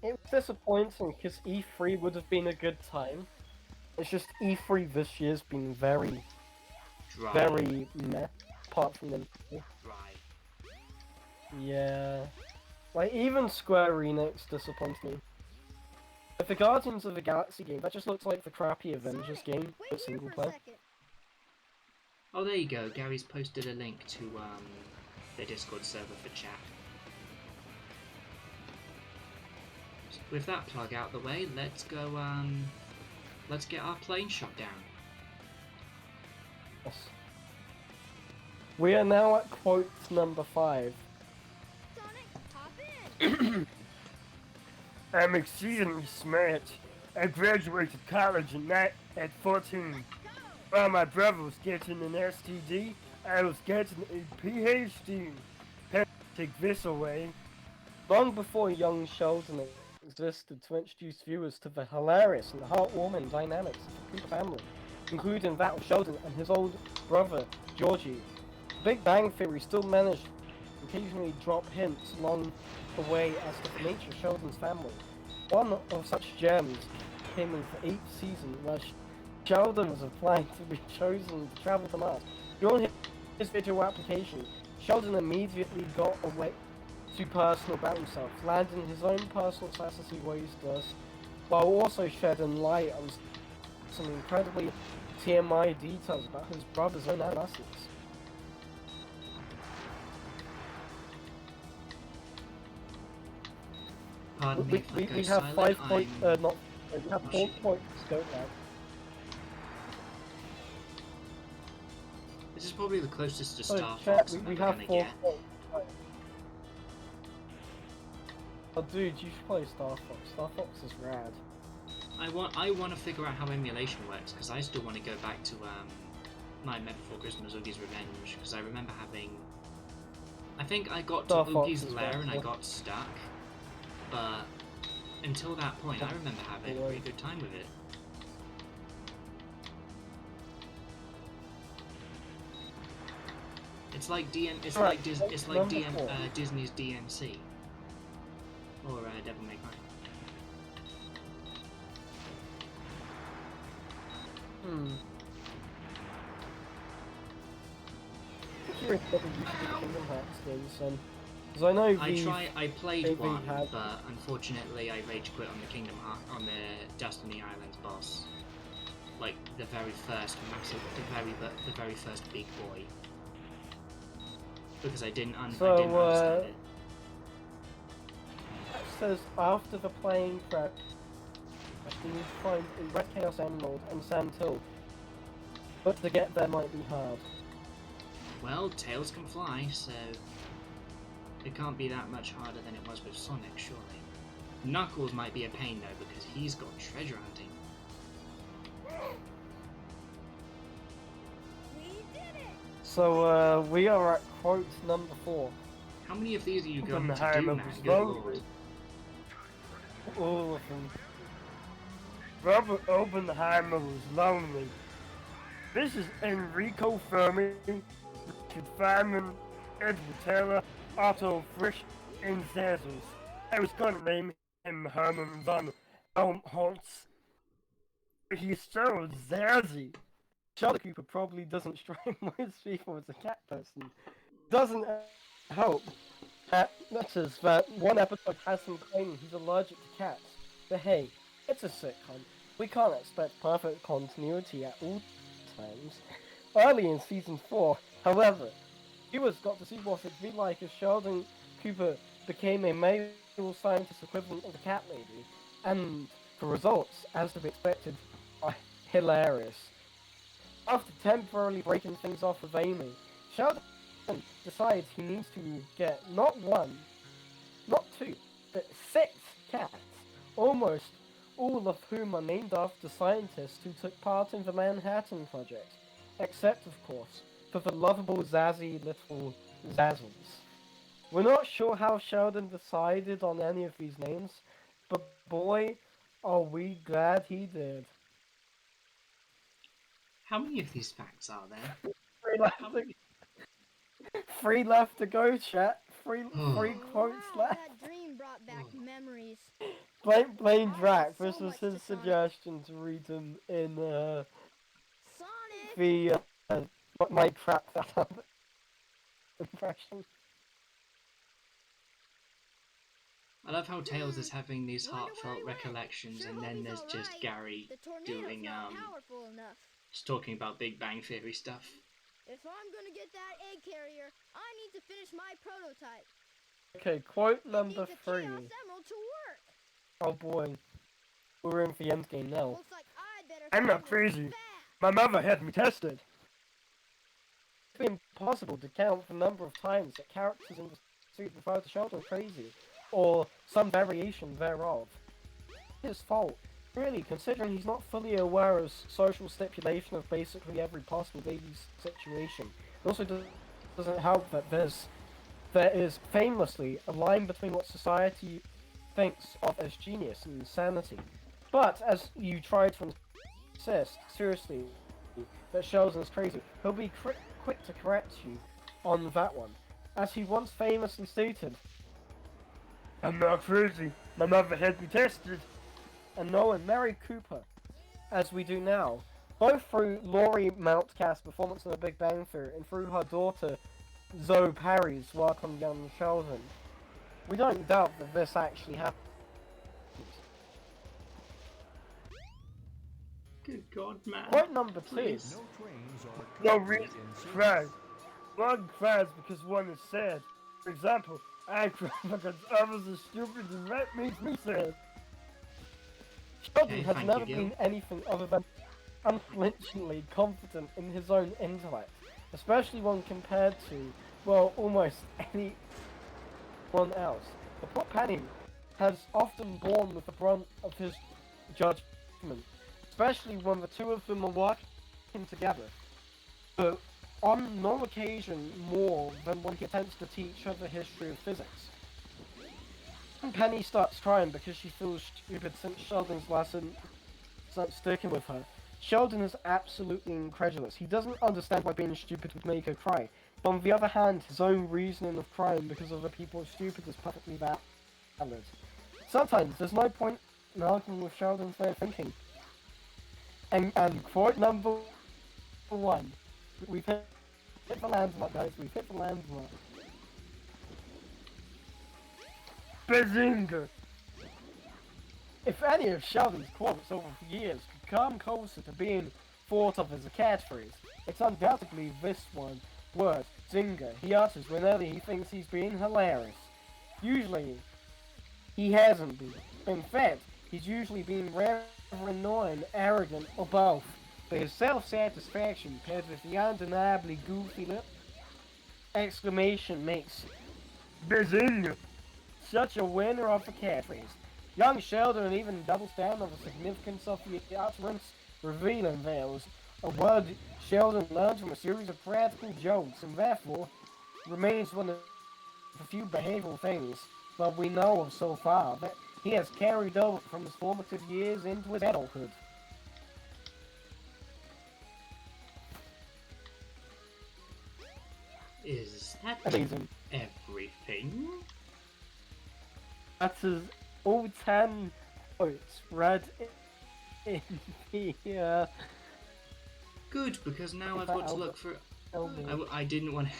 It was disappointing because E3 would have been a good time. It's just E3 this year's been very meh, apart from them. Right. Yeah. Like, even Square Enix disappoints me. Like, the Guardians of the Galaxy game, that just looks like the crappy Avengers game, Wait but here single for a player. second. Oh, there you go. Gary's posted a link to the Discord server for chat. So with that plug out the way, let's go. Let's get our plane shot down. Yes. We are now at quote number 5. Sonic, hop in. I'm exceedingly smart. I graduated college at 14. While my brother was getting an STD, I was getting a PhD. Take this away. Long before young Sheldon existed to introduce viewers to the hilarious and heartwarming dynamics of the Cooper family, including that of Sheldon and his old brother, Georgie, Big Bang Theory still managed to occasionally drop hints along the way as to the nature of Sheldon's family. One of such gems came in the 8th season, where Sheldon was applying to be chosen to travel to Mars. During his video application, Sheldon immediately got away too personal about himself, landing his own personal success as he always does, while also shedding light on some incredibly TMI details about his brother's own adolescence. Pardon me if I go We have silent, 5 points, I'm we have 4 pushing. points to go now. This is probably the closest to So, Star chat, Fox we I'm ever have gonna 4 get. points. Oh dude, you should play Star Fox. Star Fox is rad. I want to figure out how emulation works, because I still want to go back to Nightmare Before Christmas, Oogie's Revenge, because I remember having... I think I got to Star Fox Oogie's is lair rad, and I yeah. got stuck, but until that point I remember having a pretty good time with it. It's like it's Right, like it's like number 4. Disney's DMC or Devil May Cry. Curious whether you should do Kingdom Hearts games then. Because I know I played they one, had- but unfortunately I rage quit on the on the Destiny Islands boss. Like the very first the very first big boy. Because I didn't understand it. It says after the playing prep, you need to find a Red Chaos Emerald and Sand Hill. But to get there might be hard. Well, Tails can fly, so it can't be that much harder than it was with Sonic, surely. Knuckles might be a pain though, because he's got treasure hunting. We did it! So we are at quote number 4. How many of these are you going to do Oppenheimer now? was Good lonely. lord. All of them. Robert Oppenheimer was lonely. This is Enrico Fermi, Richard Feynman, Edward Taylor, Otto Frisch, and Zazos. I was gonna name him Herman von Helmholtz. He's so zazzy. Sheldon Cooper probably doesn't strike most people as a cat person. Doesn't help. Matters that one episode has him claiming he's allergic to cats. But hey, it's a sitcom. We can't expect perfect continuity at all times. Early in season 4, however, viewers got to see what it'd be like if Sheldon Cooper became a male scientist equivalent of the cat lady, and the results, as to be expected, are hilarious. After temporarily breaking things off with Amy, Sheldon decides he needs to get not 1, not 2, but 6 cats, almost all of whom are named after scientists who took part in the Manhattan Project, except, of course, for the lovable, zazzy little Zazzles. We're not sure how Sheldon decided on any of these names, but boy, are we glad he did. How many of these facts are there? 3 left to, 3 left to go, chat. 3 quotes Wow, left. that dream brought back memories. Blame Drac. So This was much to his Sonic. suggestion to read them in Sonic! the my crap that up impression. I love how Tails is having these Wonder where heartfelt he went. recollections, Sure and hope then he's there's just alright. Gary The tornado's doing not powerful enough. just talking about Big Bang Theory stuff. If I'm gonna get that egg carrier, I need to finish my prototype. Okay, quote It number needs a 3. Chaos Emerald to work. Oh boy, we're in for the end game now. Looks like I better I'm not find it crazy. fast. My mother had me tested. It's impossible to count the number of times that characters in the suit refer to Sheldon crazy. or some variation thereof. His fault, really, considering he's not fully aware of social stipulation of basically every possible baby's situation. It also doesn't help that there is famously a line between what society thinks of as genius and insanity. But as you try to insist, seriously, that Sheldon's crazy, he'll be quick to correct you on that one. As he once famously stated, I'm not crazy. My mother had me tested. and knowing Mary Cooper, as we do now, both through Laurie Mountcast's performance in The Big Bang Theory and through her daughter Zoe Perry's work on young Sheldon, we don't doubt that this actually happened. Good God, man. Point number 2. Please. No trains are No currently reason in to service. cry. One cries because one is sad. For example, I cry because others are stupid and that makes me sad. Sheldon Okay, has thank never you, Gil. been anything other than unflinchingly confident in his own intellect, especially when compared to, well, almost anyone else. The poor Penny has often borne with the brunt of his judgment, especially when the two of them are working together, but on no occasion more than when he attempts to teach her the history of physics. Penny starts crying because she feels stupid since Sheldon's lesson starts sticking with her. Sheldon is absolutely incredulous. He doesn't understand why being stupid would make her cry. But on the other hand, his own reasoning of crying because other people are stupid is perfectly valid. Sometimes there's no point in arguing with Sheldon's way of thinking. And quote number 1. We've hit the landmark, guys. We've hit the landmark. Bazinga! If any of Sheldon's quotes over the years could come closer to being thought of as a catchphrase, it's undoubtedly this one word, Zinga, he utters whenever he thinks he's being hilarious. Usually, he hasn't been. In fact, he's usually been rather annoying, arrogant, or both. But his self-satisfaction paired with the undeniably goofy lip exclamation makes Bazinga! such a winner of the catchphrase. Young Sheldon even doubles down on the significance of the utterance, revealing there was a word Sheldon learned from a series of practical jokes, and therefore remains one of the few behavioral things that we know of so far that he has carried over from his formative years into his adulthood. Is that Amazing. everything? That's his all 10 points read in the Good, because now I've If that got to look for... album. I didn't want to...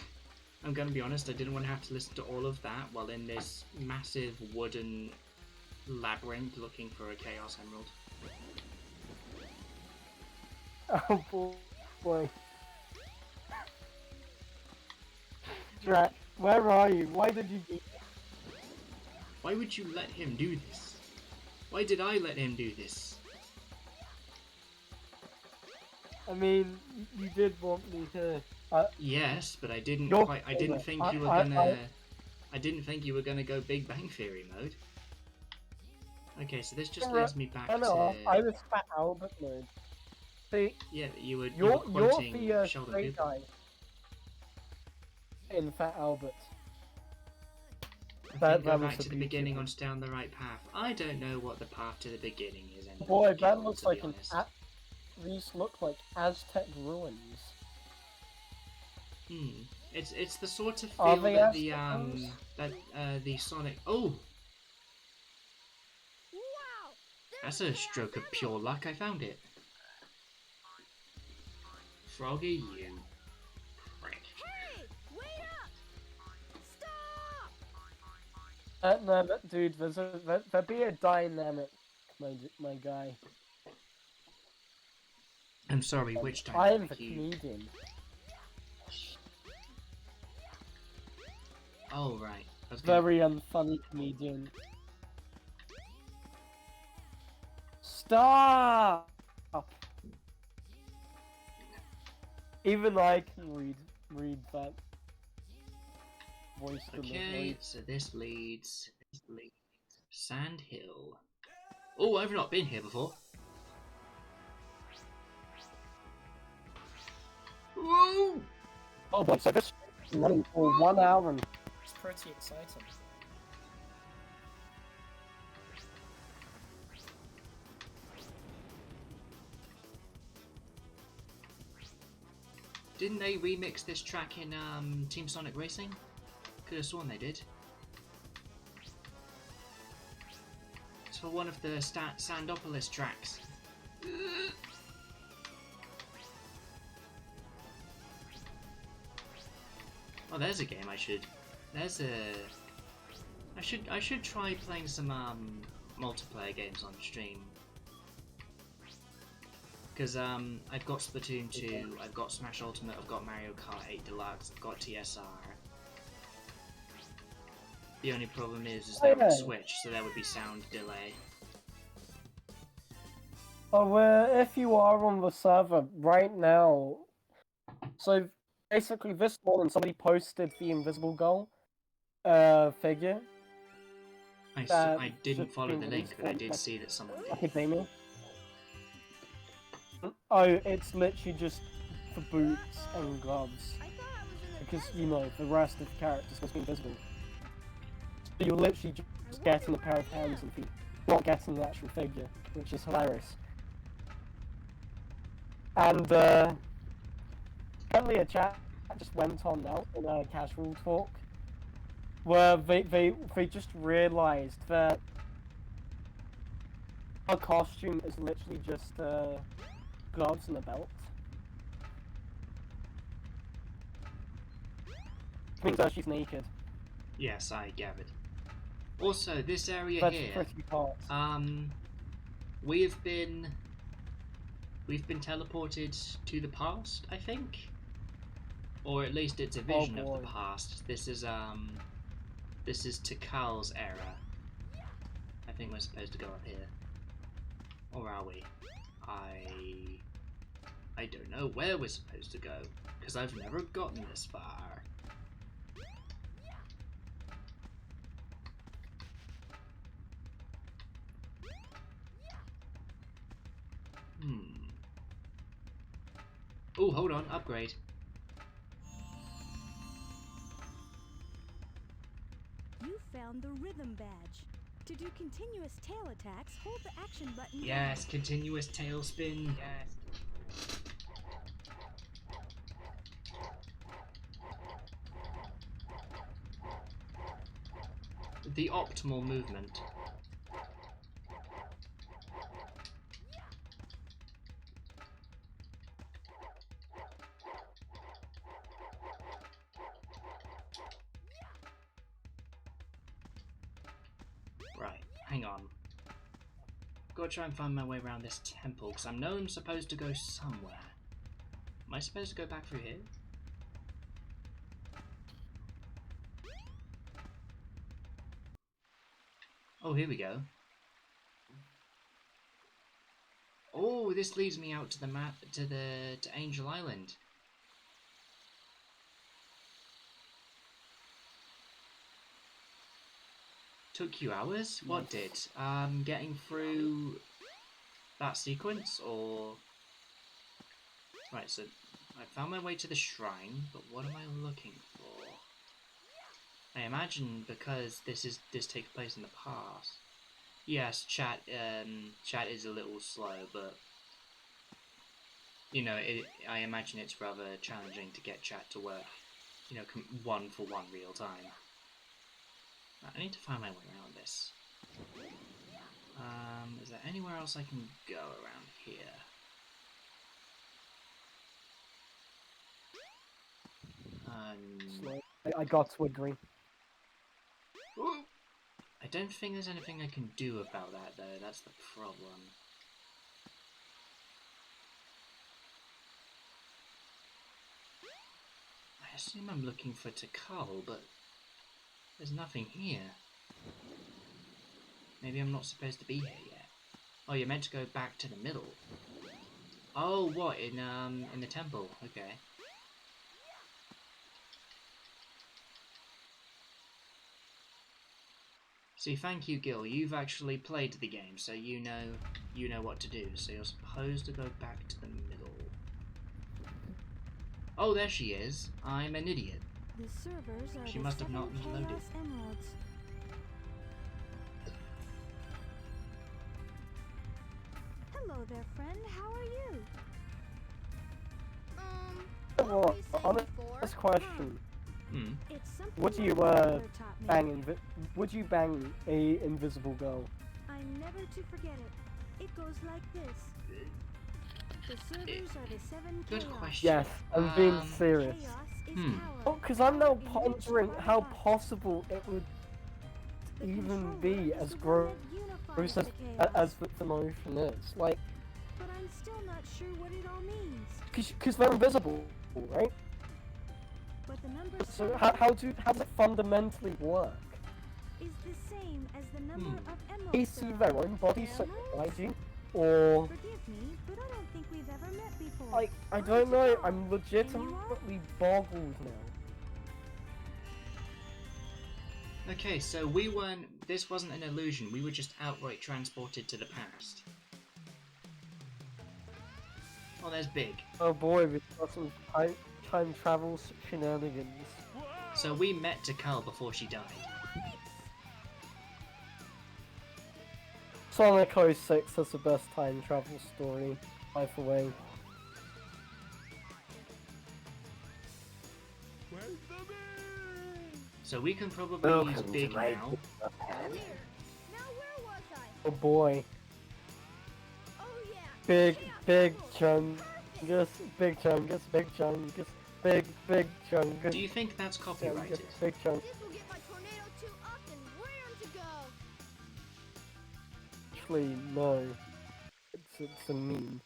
I'm going to be honest, I didn't want to have to listen to all of that while in this massive wooden labyrinth looking for a Chaos Emerald. Oh boy. Drac, where are you? Why did you do Why would you let him do this? Why did I let him do this? I mean, you did want me to. Yes, but I didn't You're quite... I didn't think you were gonna... I didn't think you were gonna go Big Bang Theory mode. Okay, so this just leads me back I know, to... I was Fat Albert mode. See, Yeah, you were you're quoting the Sheldon straight Cooper. guy in Fat Albert. I That think go was back a to the beginning beautiful- on Stay on the Right Path. I don't know what the path to the beginning is anymore. Boy, Gil, that looks to be like an. honest. These look like Aztec ruins. It's the sort of Are feel they that the Aztec the Sonic... Oh! Wow! That's a stroke of pure luck, I found it. Froggy, you prick. Hey! Wait up! Stop! No, but dude, there'd be a dynamic, my guy. I'm sorry, which time? I am the you... comedian. Oh, right. I was gonna... Very unfunny comedian. Stop! Even I can read that voice Okay, delivery. so this leads Sand Hill. Oh, I've not been here before. Woo! Oh boy, so this is running for 1 hour and... It's pretty exciting. Didn't they remix this track in Team Sonic Racing? Could have sworn they did. It's for one of the Sandopolis tracks. Oh, there's a game I should. I should try playing some multiplayer games on stream. Because I've got Splatoon 2, I've got Smash Ultimate, I've got Mario Kart 8 Deluxe, I've got TSR. The only problem is they're on Switch, so there would be sound delay. Oh, if you are on the server right now, so basically this morning somebody posted the Invisible Girl figure. I didn't follow the link, but I did see that someone did. Academia. Oh, it's literally just for boots and gloves. I thought I was in the Because, desert. you know, the rest of the characters must be invisible. So you're literally just getting a pair of hands and feet, not getting the actual figure, which is hilarious. And, apparently a chat just went on now in a casual talk, where they just realised that her costume is literally just, gloves and a belt. Which means that she's naked. Yes, I gathered. Also, this area That's here, pretty hot. we've been teleported to the past, I think, or at least it's a vision of the past. This is Tikal's era. I think we're supposed to go up here, or are we? I don't know where we're supposed to go because I've never gotten this far. Oh, hold on, upgrade. You found the rhythm badge. To do continuous tail attacks, hold the action button. Yes, continuous tailspin. Yes. The optimal movement. Right, hang on. Gotta try and find my way around this temple, because I know I'm supposed to go somewhere. Am I supposed to go back through here? Oh, here we go. Oh, this leads me out to the map to Angel Island. Took you hours? What did? Getting through that sequence, or... Right, so I found my way to the shrine, but what am I looking for? I imagine because this takes place in the past. Yes, chat is a little slow, but you know, I imagine it's rather challenging to get chat to work, you know, one for one real time. Right, I need to find my way around this. Is there anywhere else I can go around here? I got to agree. Ooh. I don't think there's anything I can do about that, though. That's the problem. I assume I'm looking for Tikal, but there's nothing here. Maybe I'm not supposed to be here yet. Oh, you're meant to go back to the middle. Oh, what, in the temple? Okay. See, thank you, Gil. You've actually played the game, so you know what to do. So you're supposed to go back to the middle. Oh, there she is. I'm an idiot. The servers are She the must have 7 not Chaos loaded. Emeralds. Hello there, friend. How are you? Well, what were you saying honest before? question. Hmm. It's something Would you my grandmother taught me. would you bang a invisible girl? I'm never to forget it. It goes like this. The servers are the 7 Good chaos. question. Yes, I'm being Um, serious. Chaos is Hmm. power. Oh, because I'm now In which pondering part how of us? possible it would The even controller be is as the one gross that unifies as, the chaos. as the motion is. Like, But I'm still not sure what it all means. because they're invisible, right? But the number So 7 how does it fundamentally work? is the same as the number of emeralds. They see their own bodies so Emeralds? ID, or Forgive me, but I don't think we've ever met before. like I I'm don't know. Chao. I'm And you are? legitimately boggled now. Okay, so this wasn't an illusion, we were just outright transported to the past. Oh, there's Big. Oh boy, we've got some time travel shenanigans. So we met Takal before she died. Sonic 06 has the best time travel story, by the way. So we can probably use Big now. Now where was I? Oh boy, Oh yeah. big Chaos rules. chungus, big chungus, big chungus, Do you think that's copyrighted? big chungus. This will get my tornado 2 up and raring to go. Actually, no, it's a meme.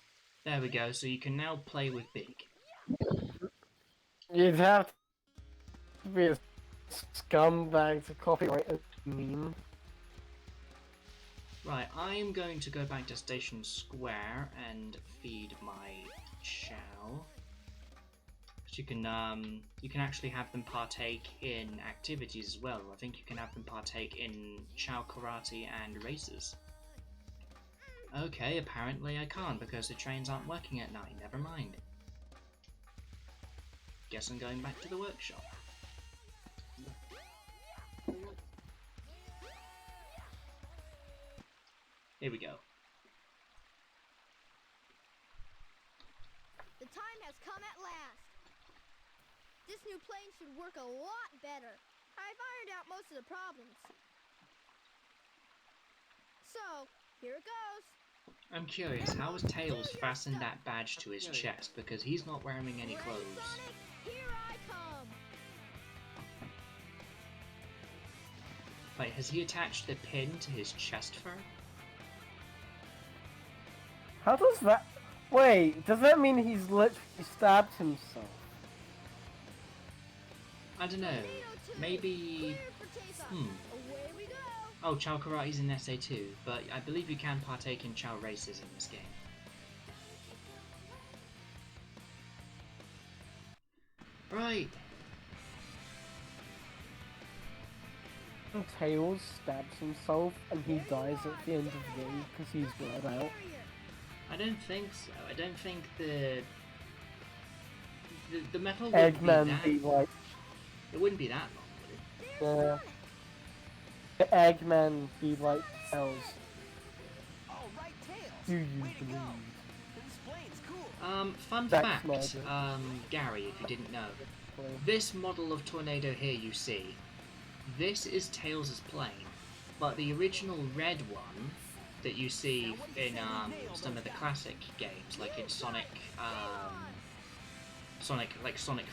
There we go, so you can now play with Big. You'd have to be a scumbag to copyright a meme. Right, I'm going to go back to Station Square and feed my Chao. You can actually have them partake in activities as well. I think you can have them partake in Chao karate and races. Okay, apparently I can't because the trains aren't working at night. Never mind. Guess I'm going back to the workshop. Here we go. The time has come at last. This new plane should work a lot better. I've ironed out most of the problems. So, here it goes. I'm curious, how has Tails fastened that badge to his chest? Because he's not wearing any Ready, clothes. Sonic? Here I come. Wait, has he attached the pin to his chest fur? How does that? Wait, does that mean he's literally stabbed himself? I don't know. Tornado 2, Maybe... clear for takeoff. Away we go. Oh, Chao Karate's in SA2, but I believe you can partake in Chao races in this game. Right. Tails stabs himself and he dies at the end of the game because he's bled out. I don't think so. I don't think the metal wouldn't Eggman be that... be like, It wouldn't be that long, would it? the Eggman be like Tails. All right, Tails. Do you Way to go. believe? This plane's cool. Fun Zack fact, Snyder. Gary, if you didn't know. This model of Tornado here you see, this is Tails' plane, but the original red one that you see in some of the classic games, like in Sonic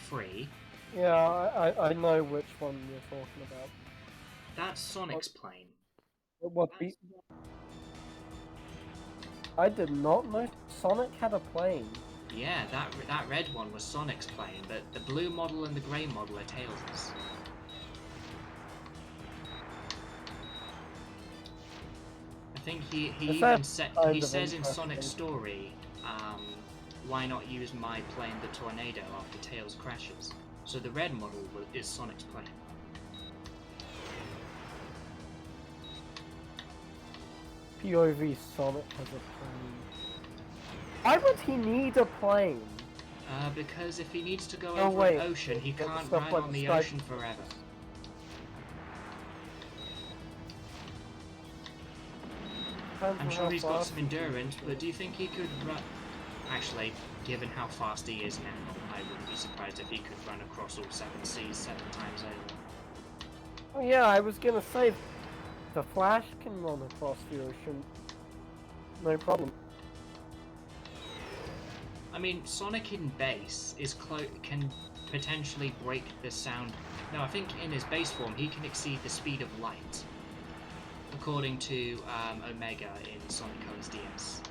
3, Yeah, I know which one you're talking about. that's Sonic's plane. What the? I did not know Sonic had a plane. Yeah, that red one was Sonic's plane, but the blue model and the grey model are Tails'. I think he says in Sonic's story, why not use my plane, the Tornado, after Tails crashes? So the red model is Sonic's plane. POV Sonic has a plane. Why would he need a plane? Because if he needs to go Oh, over wait. an ocean, he Get can't stuff ride like on the Sky- ocean forever. Depends I'm on sure how he's got fast some he can endurance, go. but do you think he could run... Actually, given how fast he is now, I wouldn't be surprised if he could run across all 7 seas 7 times over. Oh yeah, I was gonna say, the Flash can run across the ocean. No problem. I mean, Sonic in base is can potentially break the sound... No, I think in his base form, he can exceed the speed of light. According to Omega in Sonic Colors DS.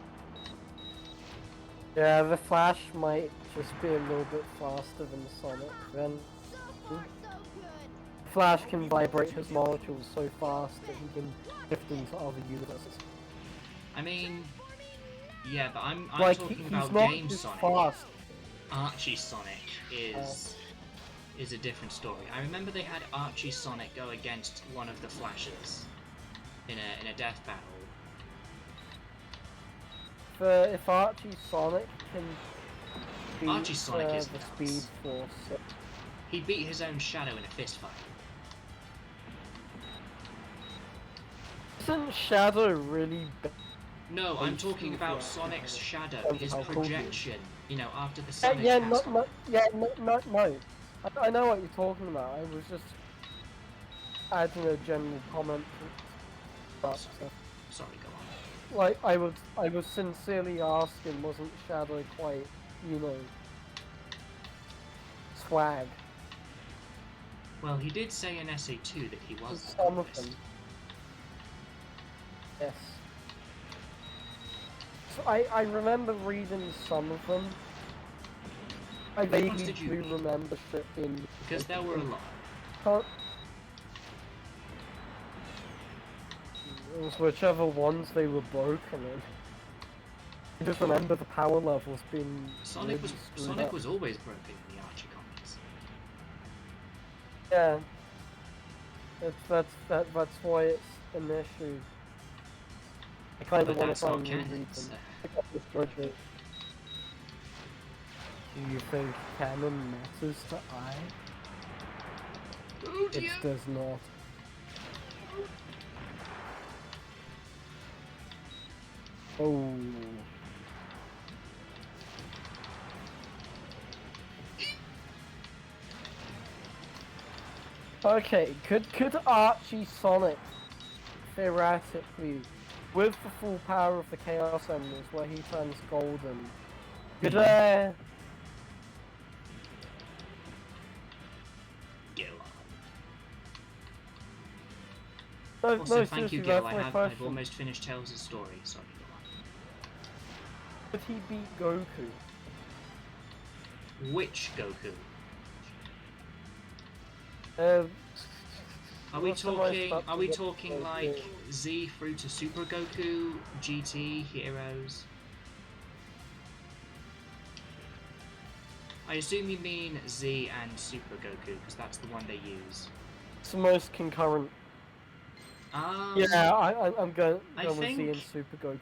Yeah, the Flash might just be a little bit faster than Sonic then. So far, so good. Flash can vibrate his molecules so fast that he can shift into other universes. I mean... Yeah, but I'm Like, talking he's about not Game just Sonic. fast. Archie Sonic is a different story. I remember they had Archie Sonic go against one of the Flashes in a death battle. If Archie Sonic can beat Archie Sonic is the nuts. Speed Force, He beat his own shadow in a fist fight. isn't Shadow really bad? No, I'm He's talking super about fast. Sonic's shadow, Depends his how cool he is. projection. You know, after the Sonic Yeah, passed on. no. I know what you're talking about. I was just adding a general comment to that stuff. Sorry, go on. Like, I was sincerely asking, wasn't Shadow quite, you know, swag? Well, he did say in SA2 that he was the Some of coolest. them. Yes. So I remember reading some of them. I Which ones vaguely did you do read? remember shit in... Because there were a lot. Can't... It was whichever ones they were broken in. I just remember the power levels being... Sonic was really screwed Sonic up. was always broken in the Archie comics. Yeah. That's why it's an issue. I kind But of want that's to try not and canon, reread so- them. Pick up this project. Do you think canon matters to I? Oh It does not. Oh. Okay, could Archie Sonic theoretically, with the full power of the Chaos Emeralds, where he turns golden, could Gil. no, Also, no, thank you, seriously, Gil. that's my I've question. almost finished Tails' story. Sorry, go Could he beat Goku? on. Which Goku? Are we What's the most talking? Are we up-to-date talking Goku? like Z through to Super Goku, GT, Heroes? I assume you mean Z and Super Goku because that's the one they use. It's the most concurrent. Um, Yeah, I'm going I with Z think, and Super Goku.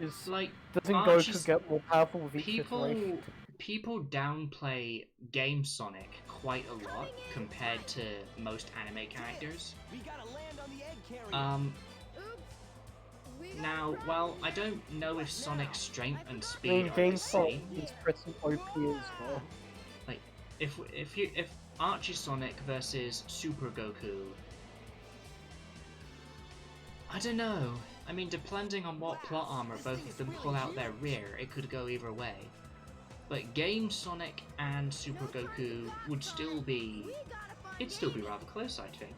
Is like doesn't Archie's- Goku get more powerful with each iteration? people downplay Game Sonic quite a lot compared to most anime characters. We gotta land on the egg carrier. Oops. We got a Now, problem. while I don't know if Sonic's strength and I mean, speed are Game the Sonic same, is pretty OP as well. like if Archie Sonic versus Super Goku, I don't know. I mean, depending on what plot armor both of them pull out their rear, it could go either way. But Game Sonic and Super Goku would still be... It'd still be rather close, I think.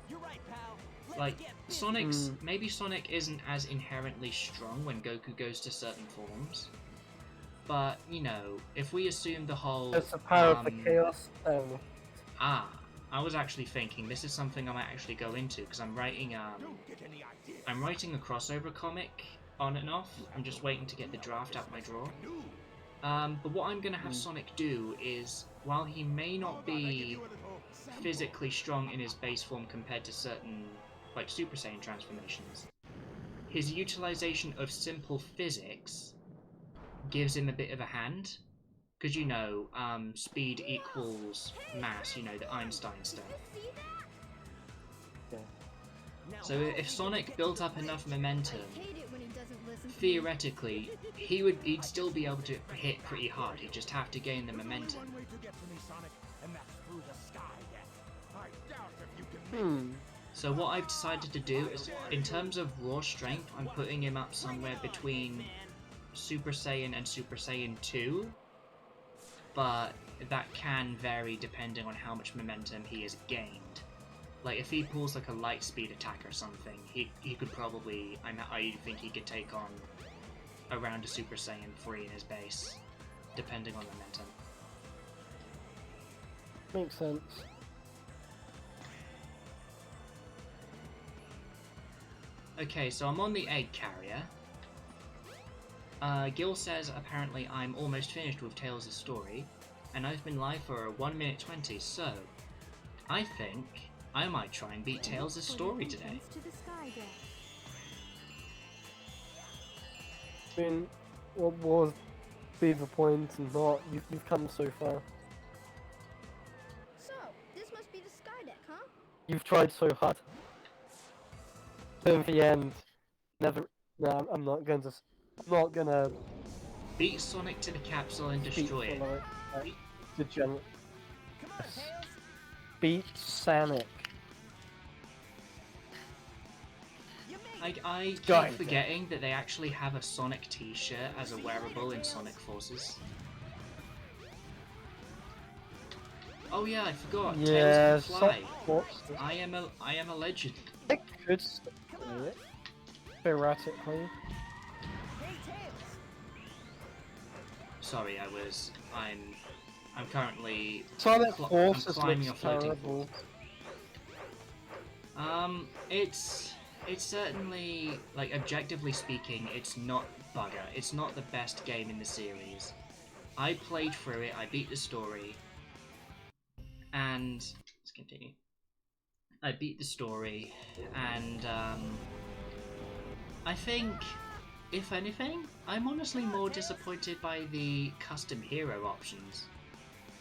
You're right, pal. Let's Like, get busy. Sonic's... Maybe Sonic isn't as inherently strong when Goku goes to certain forms. But, you know, if we assume the whole... That's the power of the Chaos Emerald. I was actually thinking this is something I might actually go into because I'm writing I'm writing a crossover comic on and off. I'm just waiting to get the draft out my drawer. But what I'm gonna have Sonic do is, while he may not be physically strong in his base form compared to certain like Super Saiyan transformations, his utilization of simple physics gives him a bit of a hand. Because, you know, speed equals mass, you know, the Einstein stuff. Yeah. So if Sonic built up enough momentum, I hate it when he doesn't listen to me. theoretically, he'd still be able to hit pretty hard. He'd just have to gain the momentum. One way to get to me, Sonic, and that's through the sky deck. I doubt if you can So what I've decided to do is, in terms of raw strength, I'm putting him up somewhere between Super Saiyan and Super Saiyan 2. But that can vary depending on how much momentum he has gained. Like, if he pulls like a light speed attack or something, he could probably, I think he could take on around a Super Saiyan 3 in his base, depending on momentum. Makes sense. Okay, so I'm on the egg carrier. Gil says apparently I'm almost finished with Tales' story, and I've been live for 1 minute 20, so I think I might try and beat Tales' story today. To the sky deck. I mean, what was be the point and not? You've come so far. So, this must be the sky deck, huh? You've tried so hard. In the end, never. No, I'm not going to. I'm not gonna Beat Sonic to the capsule and speak destroy it. for like degenerate. Beat Sonic. I keep Guy. forgetting that they actually have a Sonic t-shirt as a wearable in Sonic Forces. Oh yeah, I forgot. Yeah, Tails can fly. what's this? I am a legend. It could stay it. Theoretically. Hey, Tails! Sorry, I'm currently Sonic I'm Forces climbing looks a floating terrible. It's certainly, like, objectively speaking, it's not bugger. It's not the best game in the series. I played through it, I beat the story, and let's continue. I beat the story, and I think, if anything, I'm honestly more disappointed by the custom hero options.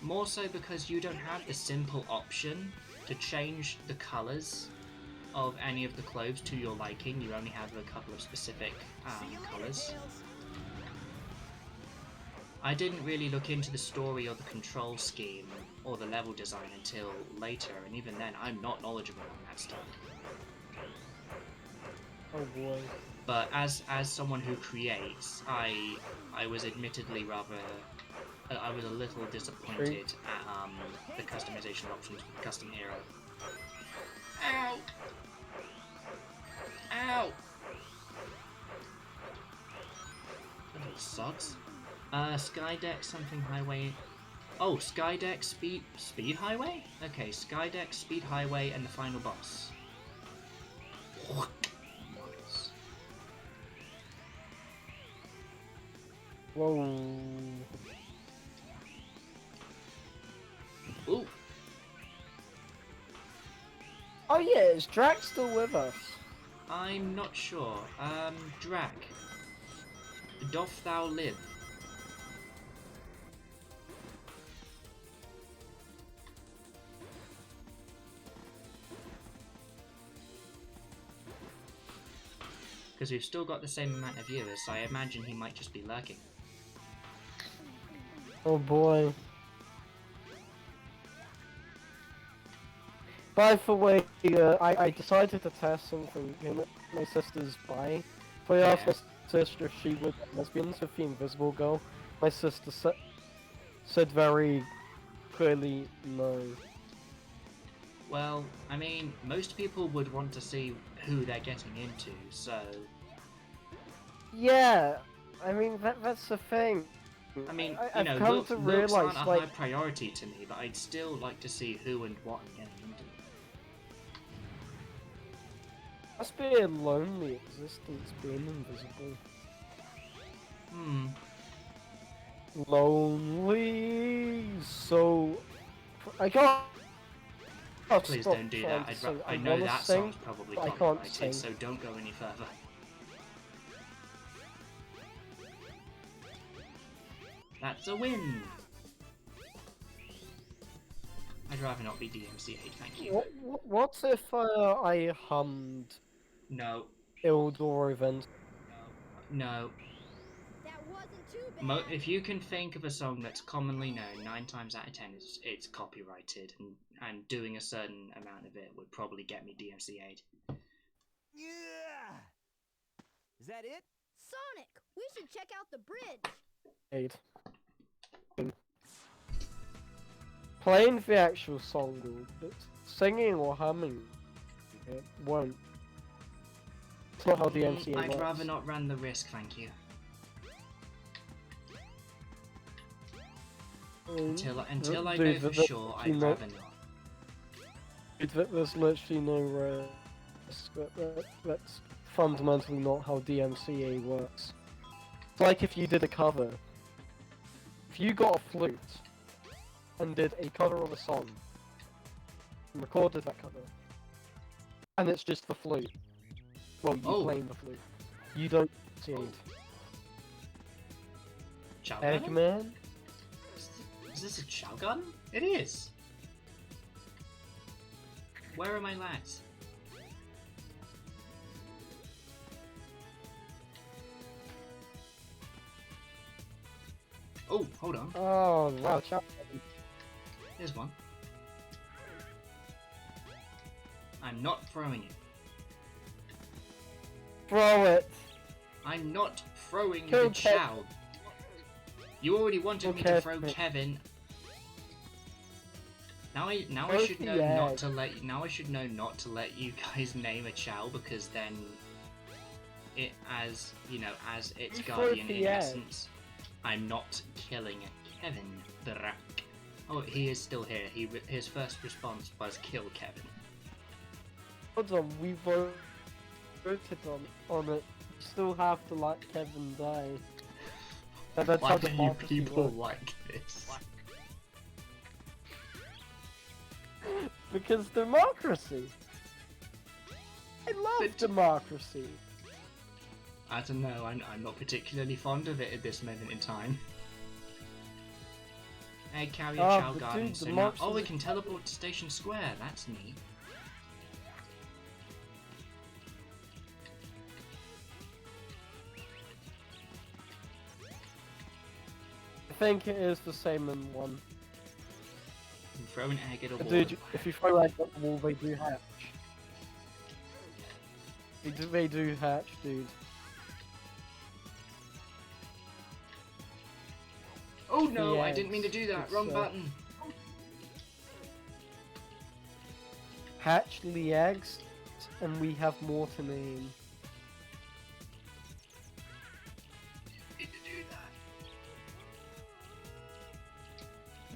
More so because you don't have the simple option to change the colours of any of the clothes to your liking. You only have a couple of specific colours. I didn't really look into the story or the control scheme or the level design until later, and even then I'm not knowledgeable on that stuff. Oh boy. But as someone who creates, I was admittedly rather I was a little disappointed at the customization options for the custom hero. Ow! Ow! Little sods. Skydeck something highway. Oh, Skydeck speed highway? Okay, Skydeck speed highway and the final boss. Nice. Whoa. Ooh. Oh yeah, is Drac still with us? I'm not sure. Drac. Doth thou live? Because we've still got the same amount of viewers, so I imagine he might just be lurking. Oh boy. By the way, I decided to test something in my sister's bi. So I asked my sister if she was lesbian with the Invisible Girl. My sister said very clearly no. Well, I mean, most people would want to see who they're getting into, so... Yeah, I mean, that's the thing. I mean, I've you know, come looks to aren't realize, a like, high priority to me, but I'd still like to see who and what I'm getting into. must be a lonely existence being invisible. Lonely, so I can't. Please stop don't do trying that. to sing. I know wanna that sing, song's probably but I can't copyrighted, sing. so don't go any further. That's a win! I'd rather not be DMCA'd, thank you. What if I hummed No. Ildor event? No. That wasn't too bad. If you can think of a song that's commonly known, 9 times out of 10 it's copyrighted, and doing a certain amount of it would probably get me DMCA'd. Yeah. Is that it? Sonic, we should check out the bridge. 8. Playing the actual song, but singing or humming it won't. It's not how the MCA works. I'd rather not run the risk, thank you. Until I know for sure, I'd rather not. There's literally no risk. That's fundamentally not how DMCA works. It's like if you did a cover. If you got a flute and did a cover of a song and recorded that cover, and it's just the flute, well, you playing the flute, you don't succeed. Chao Eggman? Is this a Chao gun? It is! Where are my lads? Oh, hold on. Oh, wow, Chao. Here's one. I'm not throwing it. Throw it! I'm not throwing Kill the Chao. You already wanted me to throw Kevin. Kevin. Now I Throw should know the not egg. to let you guys name a Chao, because then it as its You throw guardian the in egg. essence. I'm not killing Kevin the rat. Oh, he is still here. His first response was kill Kevin. Hold on, we voted on it. You still have to let Kevin die. That's Why how do you democracy people works. like this? Because democracy! I love But- democracy! I don't know. I'm not particularly fond of it at this moment in time. Hey, carry a Ah, Chao but garden. dude, So the now, monsters- we can teleport to Station Square. That's neat. I think it is the same in one. You throw an egg at a wall. Dude, if you throw eggs at the wall, they do hatch. They do hatch, dude. Oh no! the I didn't mean to eggs, do that. it's, Wrong button. Hatch the eggs, and we have more to name. Need to do that.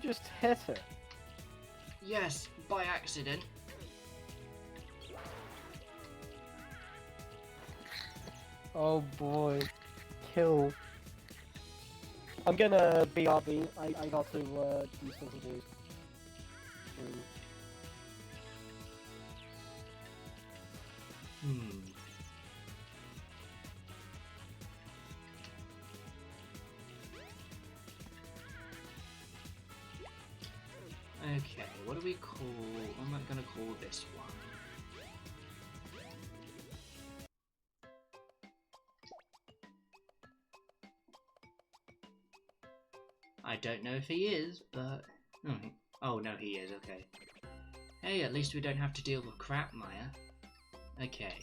Just hit it. Yes, by accident. Oh boy. Kill. I'm gonna BRB. I got to do something to do. Hmm. Okay, what do we call... What am I gonna call this one? I don't know if he is, but... Oh, no, he is, okay. Hey, at least we don't have to deal with crap, Maya. Okay.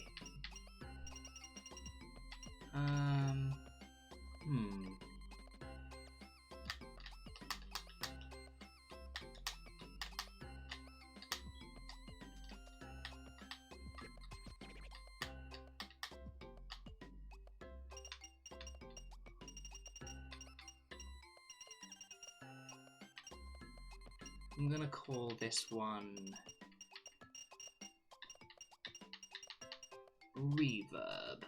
I'm gonna call this one Reverb.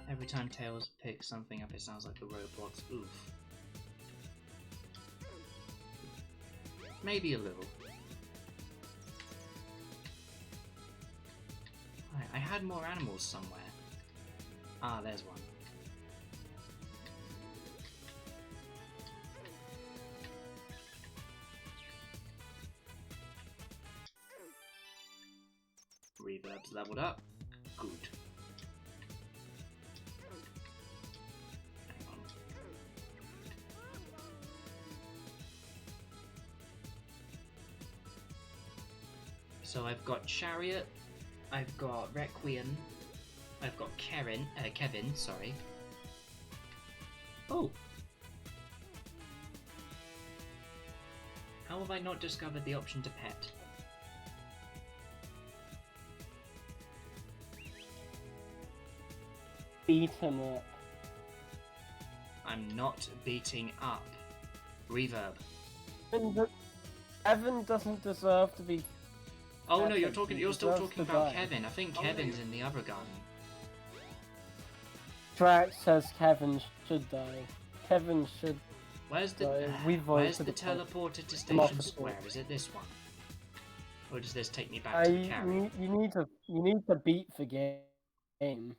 Every time Tails picks something up, it sounds like the Roblox oof. Maybe a little. Right, I had more animals somewhere. Ah, there's one. Reverb's leveled up. Good. Hang on. So I've got Chariot, I've got Requiem, I've got Kevin, sorry. Oh! How have I not discovered the option to pet? Beat him up. I'm not beating up. Reverb. Evan doesn't deserve to be. Oh no, you're He still deserves talking to about die. Kevin. I think Kevin's in the other garden. Drax says Kevin should die. Kevin should. Where's the Where's the teleporter to Station Square? Is it this one? Or does this take me back to the carry? You need to beat the game.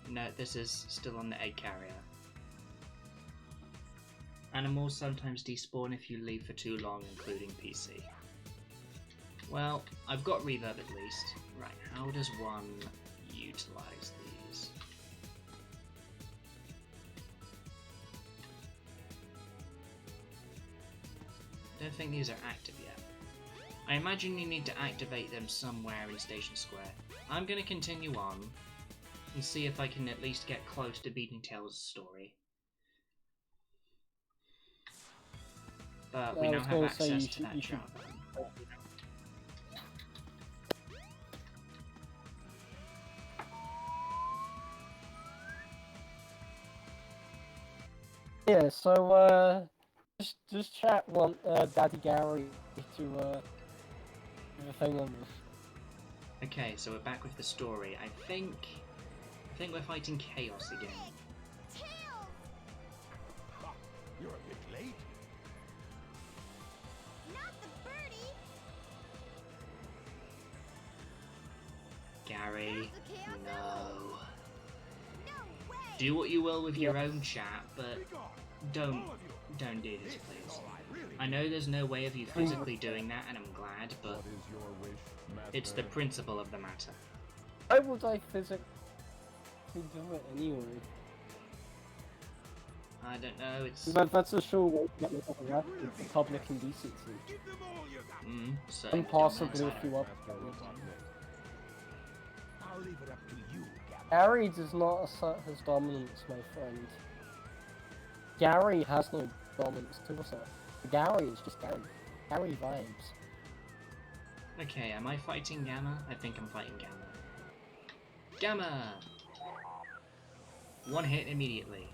No, this is still on the egg carrier. Animals sometimes despawn if you leave for too long, including PC. Well, I've got reverb at least. Right, how does one utilize these? I don't think these are active yet. I imagine you need to activate them somewhere in Station Square. I'm going to continue on and see if I can at least get close to beating Tails' story. But we now have access to that Chao. Yeah, so just chat want Daddy Garry to do a thing on this. Okay, so we're back with the story. I think we're fighting Chaos again. Tails! You're a bit late. Not the birdie! Gary, There's the Chaos no. No way! Do what you will with your own chat, but Be gone. don't All of you. don't do this, please. All I really I know there's no way of you physically doing that, and I'm glad, but What is your wish, master? it's the principle of the matter. Why would I physically do it anyway? I don't know, it's... That's a show way to get myself around with public indecency. give them all you got. certainly And don't possibly matter. if you up. I'll leave it up to you, Gabby. Gary does not assert his dominance, my friend. Gary has no dominance to assert. Gary is just Gary. Gary vibes. Okay, am I fighting Gamma? I think I'm fighting Gamma. Gamma! One hit immediately.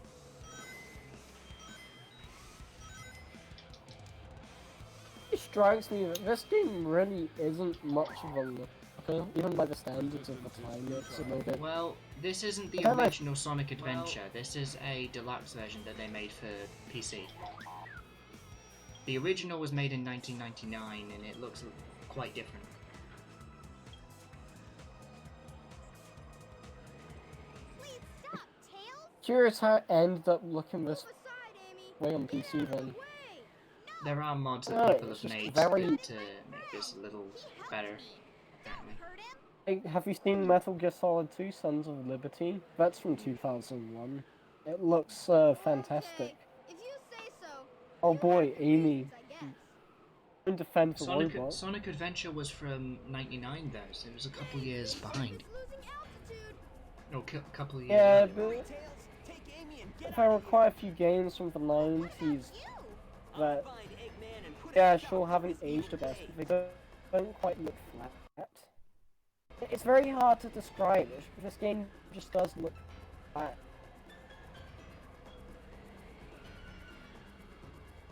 It strikes me that this game really isn't much of a looker, even by the standards of the time. It's a little bit. Well, this isn't the I don't know. original Sonic Adventure. This is a deluxe version that they made for PC. The original was made in 1999 and it looks quite different. Please stop, Tails! Curious how it ended up looking this Move aside, Amy! way on PC then. Way! There are mods that No, people it's have just made very- to make this a little better, apparently. Hurt him? Hey, have you seen Metal Gear Solid 2: Sons of Liberty? That's from 2001. It looks fantastic. Okay, if you say so. Oh You boy, have your Amy. reasons, I guess. In defense of robots. Sonic Adventure was from 99 though, so it was a couple years behind. Losing altitude. No, couple years. Yeah, earlier. but Tails, take Amy and get there out were of here. quite a few games from the 90s You! that, Find Eggman and put yeah, a stop sure, to haven't this aged the evil best. game. They don't quite look flat. It's very hard to describe. This game just does look flat.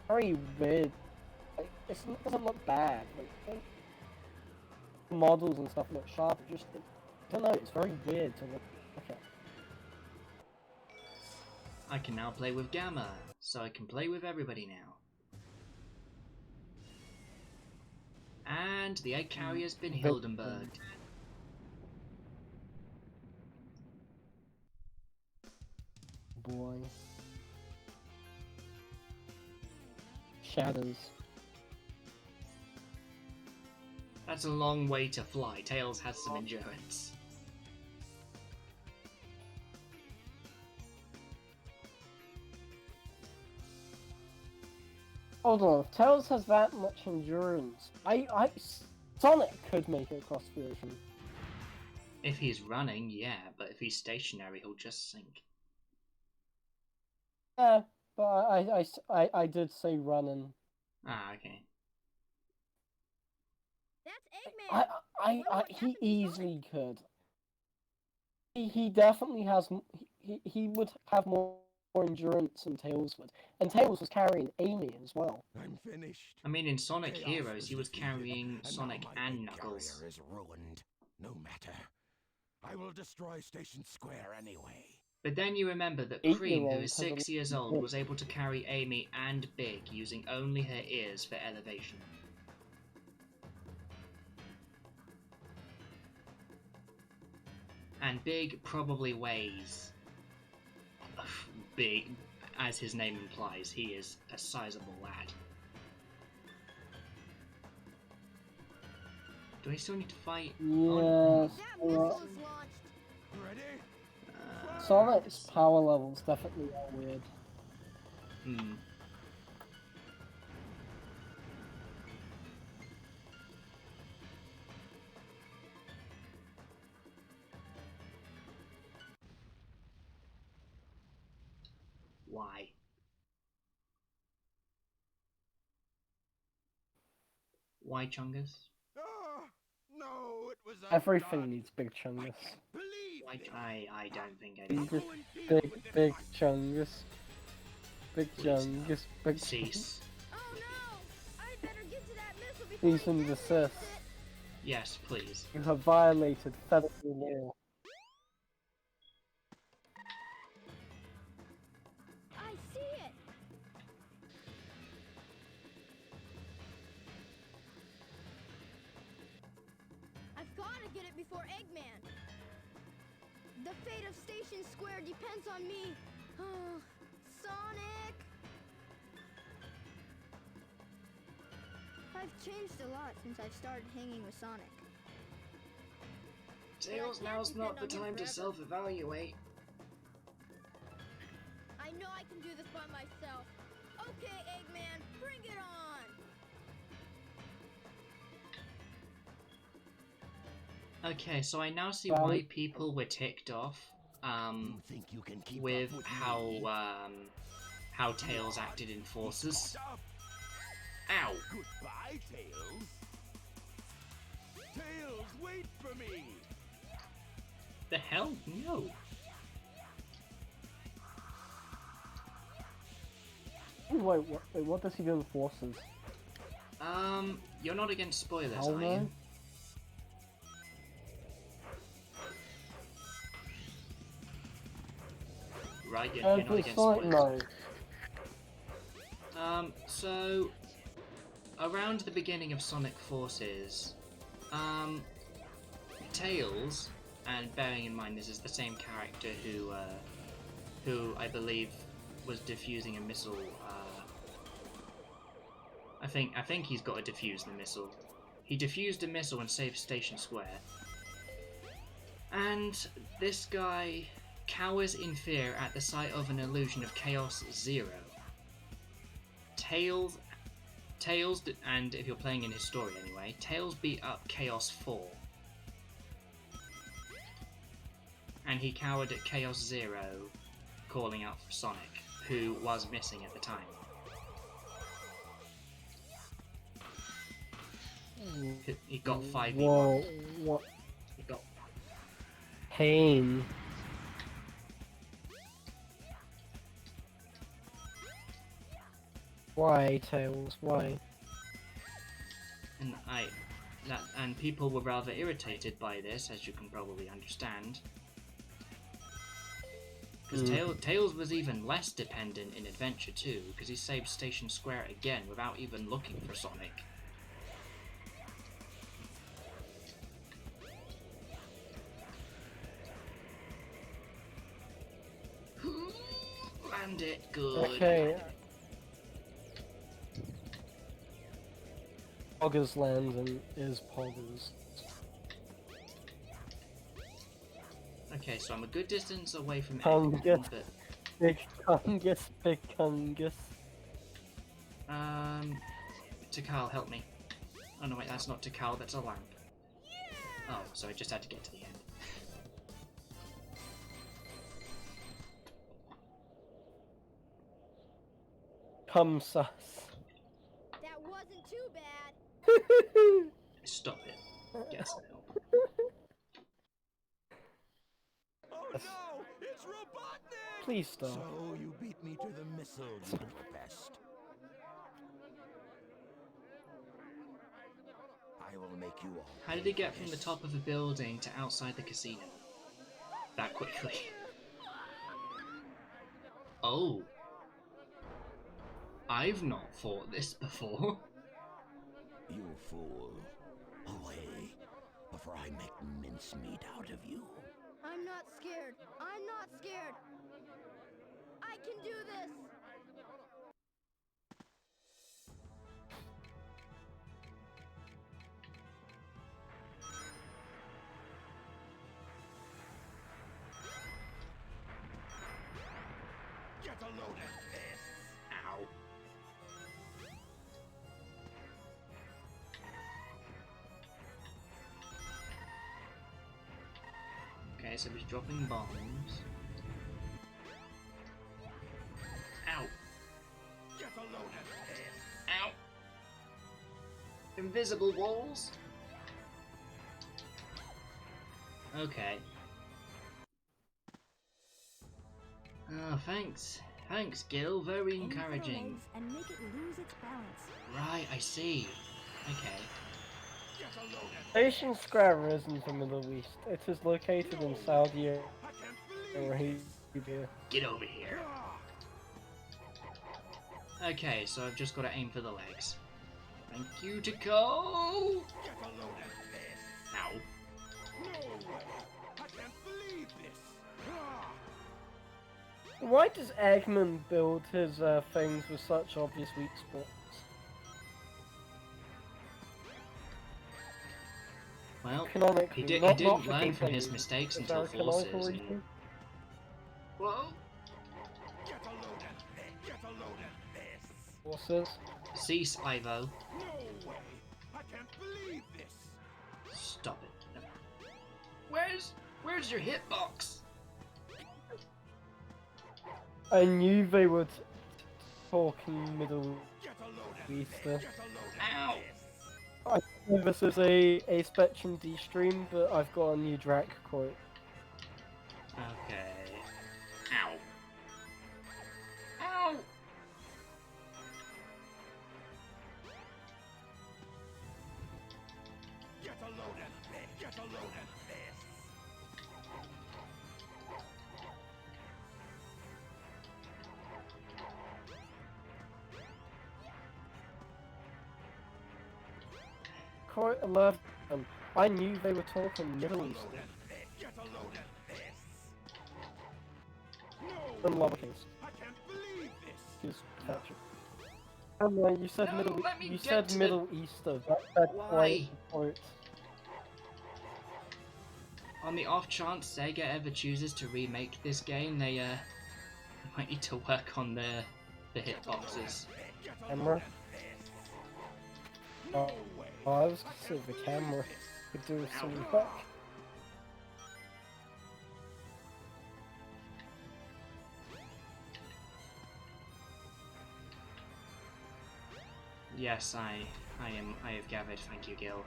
Very weird. Like, it doesn't look bad. Like, the models and stuff look sharp. It just, I don't know. It's very weird to look at. I can now play with Gamma, so I can play with everybody now. And the egg carrier's been Hildenberged. Boy. Shadows. That's a long way to fly. Tails has some endurance. Hold on, if Tails has that much endurance, Sonic could make it across the ocean. If he's running, yeah, but if he's stationary, he'll just sink. Yeah, but I did say running. Ah, okay. That's Eggman! He easily could. He definitely has. He would have more endurance than Tails would, and Tails was carrying Amy as well. I'm finished. I mean, in Sonic Chaos Heroes, he was defeated, carrying now Sonic my and egg Knuckles. carrier is ruined. No matter. I will destroy Station Square anyway. But then you remember that 8-year-old Cream, who has is a 6 years little old, bit. was able to carry Amy and Big using only her ears for elevation. And Big probably weighs... Big, as his name implies, he is a sizable lad. Do I still need to fight? Yes. That missile is launched! Ready? Sonic's power levels definitely are weird. Hmm. Why? Why, Chungus? Oh, no, it was Everything undone. needs Big I Chungus. can't believe Why? this. I don't think I He's do. just Go and deal with the Big device. Chungus. Big Please. Chungus. Big Chungus. Cease. Oh no! I better get to that missile before Cease he and detonates desist. it! Yes, please. You have violated federal law. I see it! I've gotta get it before Eggman! The fate of Station Square depends on me! Sonic! I've changed a lot since I've started hanging with Sonic. Tails, now's not the time to self-evaluate. I know I can do this by myself. Okay, Eggman, bring it on! Okay, so I now see why people were ticked off, You think you can keep with up with how, me? how Tails acted in Forces. Stop. Ow! Goodbye, Tails. Tails, wait for me. The hell? No! Wait, what does he do in Forces? You're not against spoilers, Hell are no. you? Right, you're not Every against Sonic, spoilers. no. So around the beginning of Sonic Forces, Tails, and bearing in mind this is the same character who I believe was defusing a missile. I think he's got to defuse the missile. He defused a missile and saved Station Square. And this guy cowers in fear at the sight of an illusion of Chaos Zero. Tails, and if you're playing in his story anyway, Tails beat up Chaos 4. And he cowered at Chaos Zero, calling out for Sonic, who was missing at the time. He got 5v1. Whoa, what He got pain. Why, Tails? Why? and people were rather irritated by this, as you can probably understand. Because Tails was even less dependent in Adventure 2, because he saved Station Square again without even looking for Sonic. Rammed it. Good. Okay. Poggers lands and is Poggers. Okay, so I'm a good distance away from Fungus. Eggman, but Big Fungus, Big Fungus. Takal, help me. Oh no, wait, that's not Takal, that's a lamp. Oh, so I just had to get to the end. Come sus. That wasn't too bad. Stop it. Yes, help. Oh no! It's Robotnik! Please stop. So you beat me to the missile, you pest. I will make you all. How did he get from the top of a building to outside the casino? That quickly. Oh. I've not fought this before. You fool. Away, before I make mincemeat out of you. I'm not scared. I'm not scared. I can do this. Get a load of this! Ow. Okay, so he's dropping bombs. Ow. Get a load of this! Ow. Invisible walls? Okay. Oh, thanks. Thanks, Gil. Very Aim for the encouraging. legs and make it lose its balance. Right, I see. Okay. Get a load of Station Square isn't the Middle East. It is located in Saudi I can't believe Arabia. Get over here. Okay, so I've just got to aim for the legs. Thank you to go. Get a load of this! Ow. No way! I can't believe this! Why does Eggman build his things with such obvious weak spots? Well, Canonically, he not didn't for learn from his continuity. mistakes Is there until a canonical Forces. reason? Whoa. Get a load of this! Get a load of this! Forces? Cease, Ivo. No way! I can't believe this! Stop it. No. Where's your hitbox? I knew they would talk in Middle Get a load of Easter. Get a load of Ow. this! I know this is a Spectrum D stream, but I've got a new Drac quote. Okay. Ow. Ow. Get a load of this! Get a load of this! Quote 11. I knew they were talking Middle East. Get a load of this! In No! lowercase. I can't believe this! Is Patrick. You said No, Middle. let me You get said to the- Middle Easter. That's Why? quite the quote. On the off chance Sega ever chooses to remake this game, they might need to work on the hitboxes. Camera. Oh, I was gonna say the camera could do some work. Yes, I have gathered. Thank you, Gil.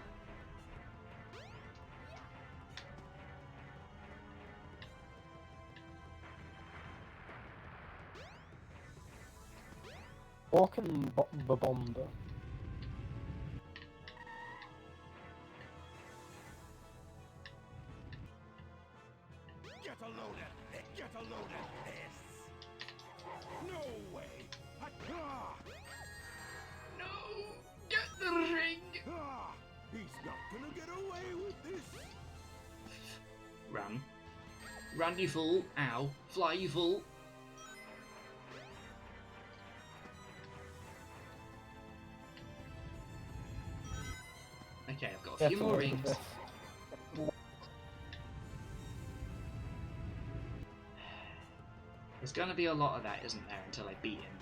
Walking bomber. Get a load of this! Get a load of this! No way! No! Get the ring! He's not gonna get away with this! Run. Run, you fool. Ow. Fly, you fool. few more rings. There's gonna be a lot of that, isn't there, until I beat him.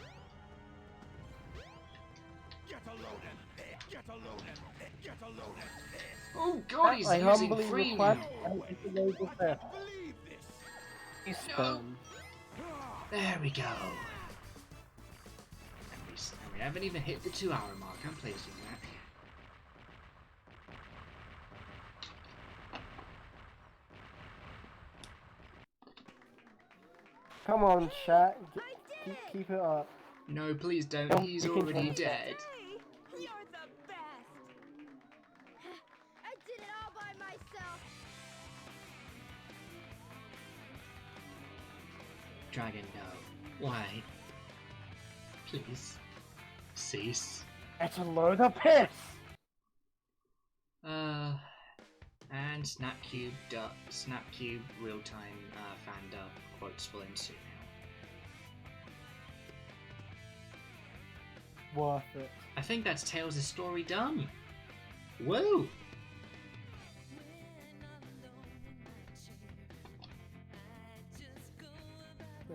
Oh god, he's I using humbly free request now. No. There we go. And we haven't even hit the 2-hour mark. I'm pleased with that. Come on, chat. Keep it up. No, please don't. No, He's you can already promise that. dead. Hey, you're the best. I did it all by myself. Dragon, no. Why? Please. Cease. It's a load of piss! And Snapcube real-time fan dub quotes will ensue now. Worth it. I think that's Tails' story done. Woo!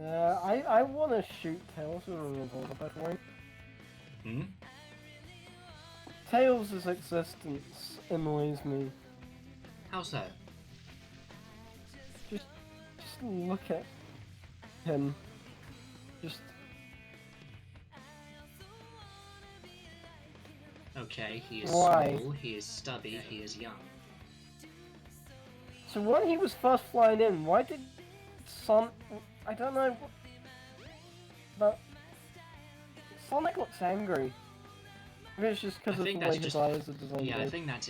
I want to shoot Tails with a revolver, by the way. Hmm? Tails' existence annoys me. How so? Just look at him. Just... Okay, he is Why? small, he is stubby, he is young. So when he was first flying in, why did I don't know, but Sonic looks angry. Maybe it's just because of the way his eyes are designed. Yeah, I think that's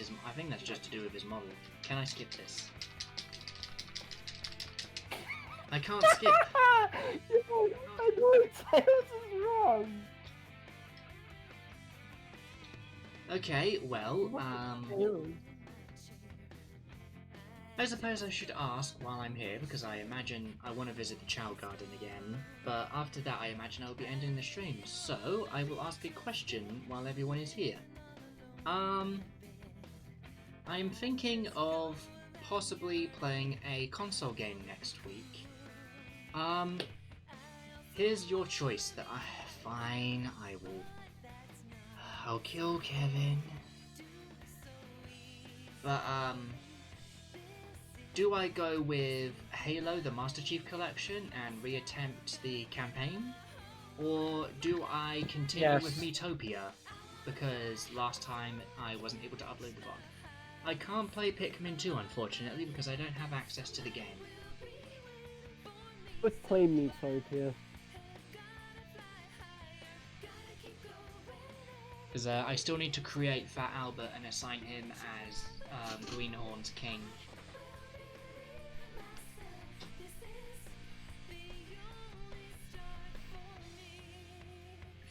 just to do with his model. Can I skip this? I can't skip. I know Tails is wrong. Okay, well, Tails. I suppose I should ask while I'm here, because I imagine I want to visit the Chao Garden again, but after that I imagine I'll be ending the stream, so I will ask a question while everyone is here. I'm thinking of possibly playing a console game next week. Here's your choice that fine, I'll kill Kevin. But, do I go with Halo, the Master Chief Collection, and reattempt the campaign? Or do I continue with Metopia? Because last time I wasn't able to upload the VOD. I can't play Pikmin 2, unfortunately, because I don't have access to the game. Let's play Metopia. Because I still need to create Fat Albert and assign him as Greenhorn's king.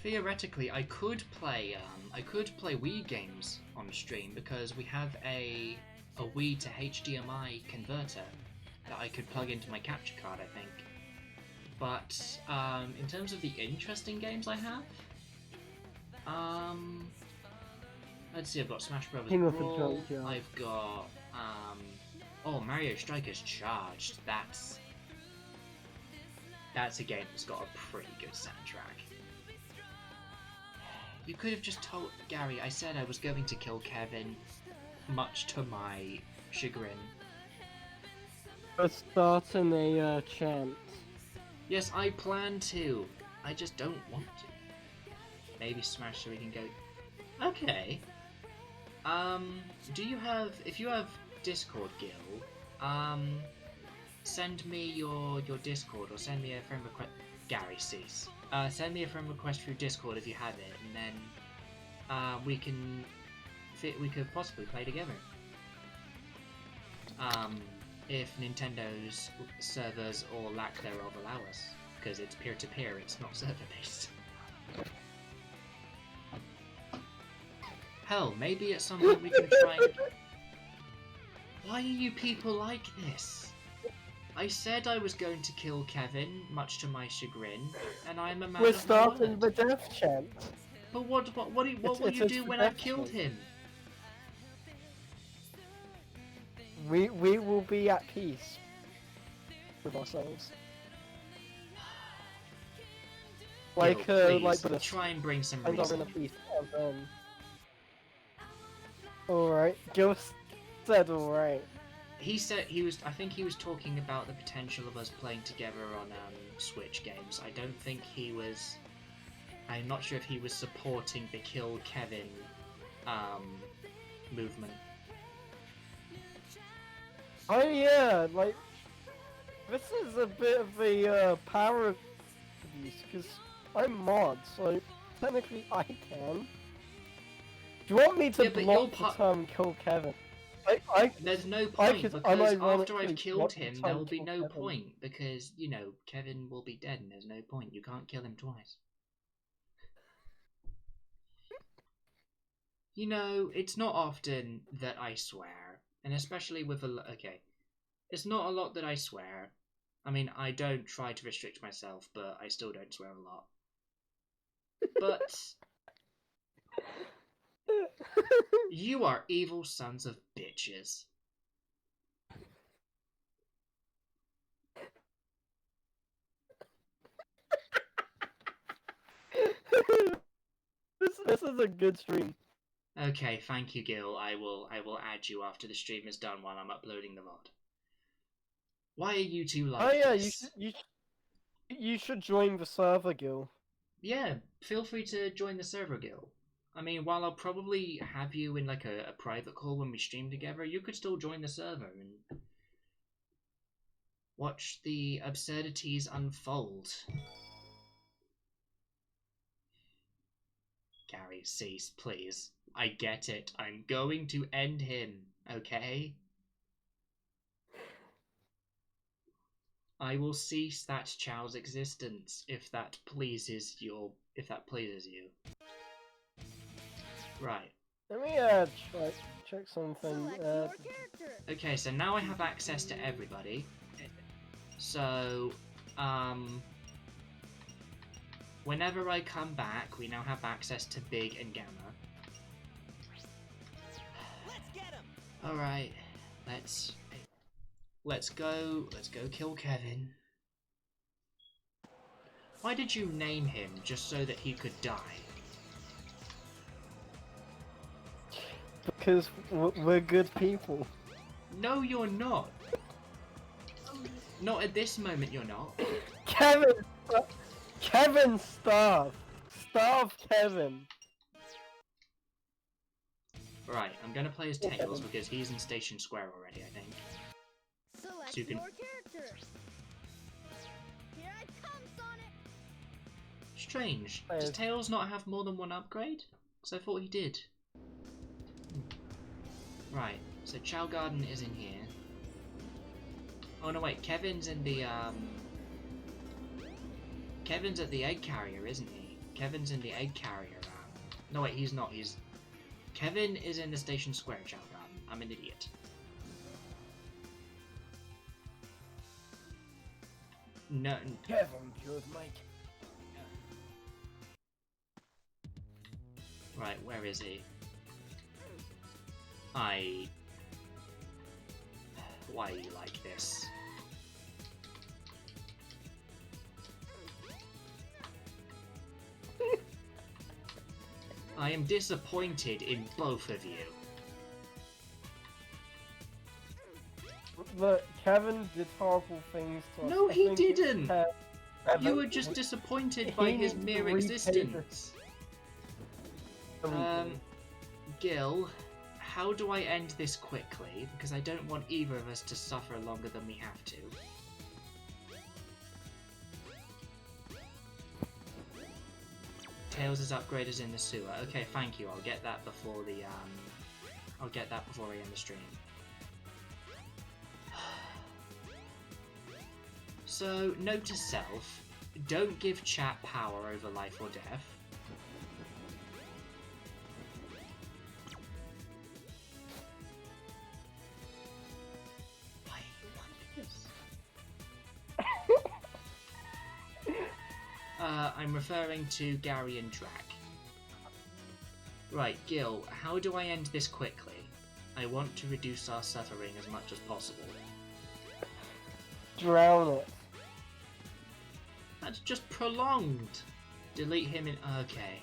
Theoretically, I could play Wii games on stream because we have a Wii to HDMI converter that I could plug into my capture card, I think. But in terms of the interesting games I have, let's see. I've got Smash Bros. Brawl. I've got Mario Strikers Charged. That's a game that's got a pretty good soundtrack. You could have just told Gary. I said I was going to kill Kevin, much to my chagrin. Let's start in a chant. Yes, I plan to. I just don't want to. Maybe Smash so we can go. Okay. Do you have? If you have Discord, Gil, send me your Discord or send me a friend request. Gary, cease. Send me a friend request through Discord if you have it, and then we could possibly play together. If Nintendo's servers or lack thereof allow us, because it's peer-to-peer, it's not server-based. Hell, maybe at some point we can try and... Why are you people like this? I said I was going to kill Kevin, much to my chagrin, and I'm a man We're of my starting word. the death chant. But what will you do when I've killed him? we will be at peace with ourselves. Like please, with a try and bring some and reason. in a peace. Alright, Gil said alright. He said I think he was talking about the potential of us playing together on Switch games. I don't think he was. I'm not sure if he was supporting the Kill Kevin movement. Oh yeah, like this is a bit of a power abuse because I'm mod, so technically I can. Do you want me to Yeah, but block the term Kill Kevin? There's no point could because after unironically I've killed block the him, term there will be Kill no Kevin. point because you know Kevin will be dead and there's no point. You can't kill him twice. You know, it's not often that I swear, and especially with okay, it's not a lot that I swear. I mean, I don't try to restrict myself, but I still don't swear a lot. But you are evil sons of bitches. This is a good stream. Okay, thank you, Gil. I will add you after the stream is done while I'm uploading the VOD. Why are you two like Oh yeah, this? you should join the server, Gil. Yeah, feel free to join the server, Gil. I mean, while I'll probably have you in like a private call when we stream together, you could still join the server and watch the absurdities unfold. Garry, cease, please. I get it. I'm going to end him, okay? I will cease that Chao's existence if that pleases you. Right. Let me check something. Select your character. Okay, so now I have access to everybody. So, whenever I come back, we now have access to Big and Gamma. Let's get him. All right, let's go kill Kevin. Why did you name him just so that he could die? Because we're good people. No, you're not. Not at this moment, you're not. Kevin, starve Kevin. Right, I'm gonna play as Tails because he's in Station Square already, I think. Select So you can- your character. Here I come, Sonic. Strange. Does Tails not have more than one upgrade? Because I thought he did. Right, so Chao Garden is in here. Oh no, wait, Kevin's in the, Kevin's at the egg carrier, isn't he? Kevin's in the egg carrier. No, wait, he's not. Kevin is in the Station Square, Chao Garden. I'm an idiot. No. Kevin killed Mike. Right, where is he? Why are you like this? I am disappointed in both of you. Look, Kevin did horrible things to us. No, I he think didn't! Kevin- You were just disappointed by his mere existence. Gil, how do I end this quickly? Because I don't want either of us to suffer longer than we have to. Tails' upgrade is in the sewer. Okay, thank you. I'll get that before the I'll get that before I end the stream. So, note to self, don't give chat power over life or death. Why are you like this? I'm referring to Garry and Drac. Right, Gil, how do I end this quickly? I want to reduce our suffering as much as possible. Drown it. That's just prolonged. Delete him in... Okay.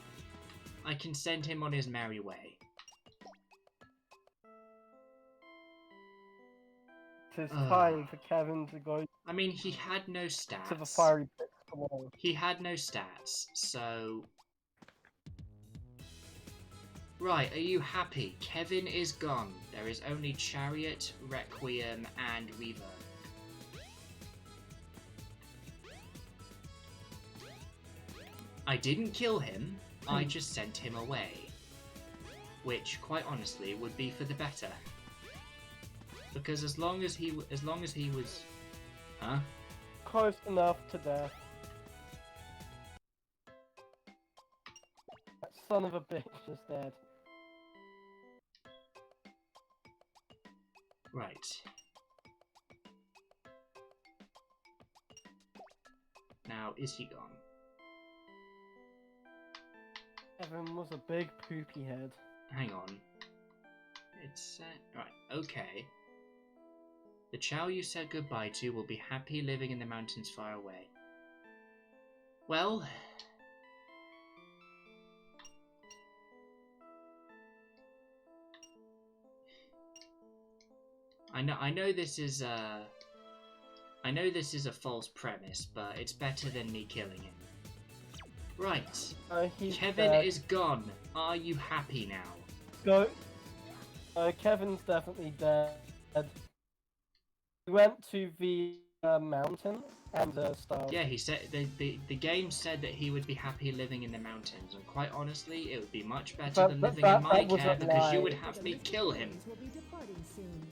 I can send him on his merry way. It's time for Kevin to go I mean, he had no stats. to the fiery pit below. He had no stats, so... Right, are you happy? Kevin is gone. There is only Chariot, Requiem, and Reverb. I didn't kill him, I just sent him away. Which, quite honestly, would be for the better. Because as long as he was... Huh? Close enough to death. That son of a bitch is dead. Right. Now, is he gone? Kevin was a big poopy head. Hang on. It's right, okay. The Chao you said goodbye to will be happy living in the mountains far away. Well... I know this is a false premise, but it's better than me killing him. Right. Kevin is gone. Are you happy now? Go. Kevin's definitely dead. We went to the mountain and stuff. Yeah, he said the game said that he would be happy living in the mountains, and quite honestly, it would be much better than living in my care because you would have me kill him. Will be departing soon.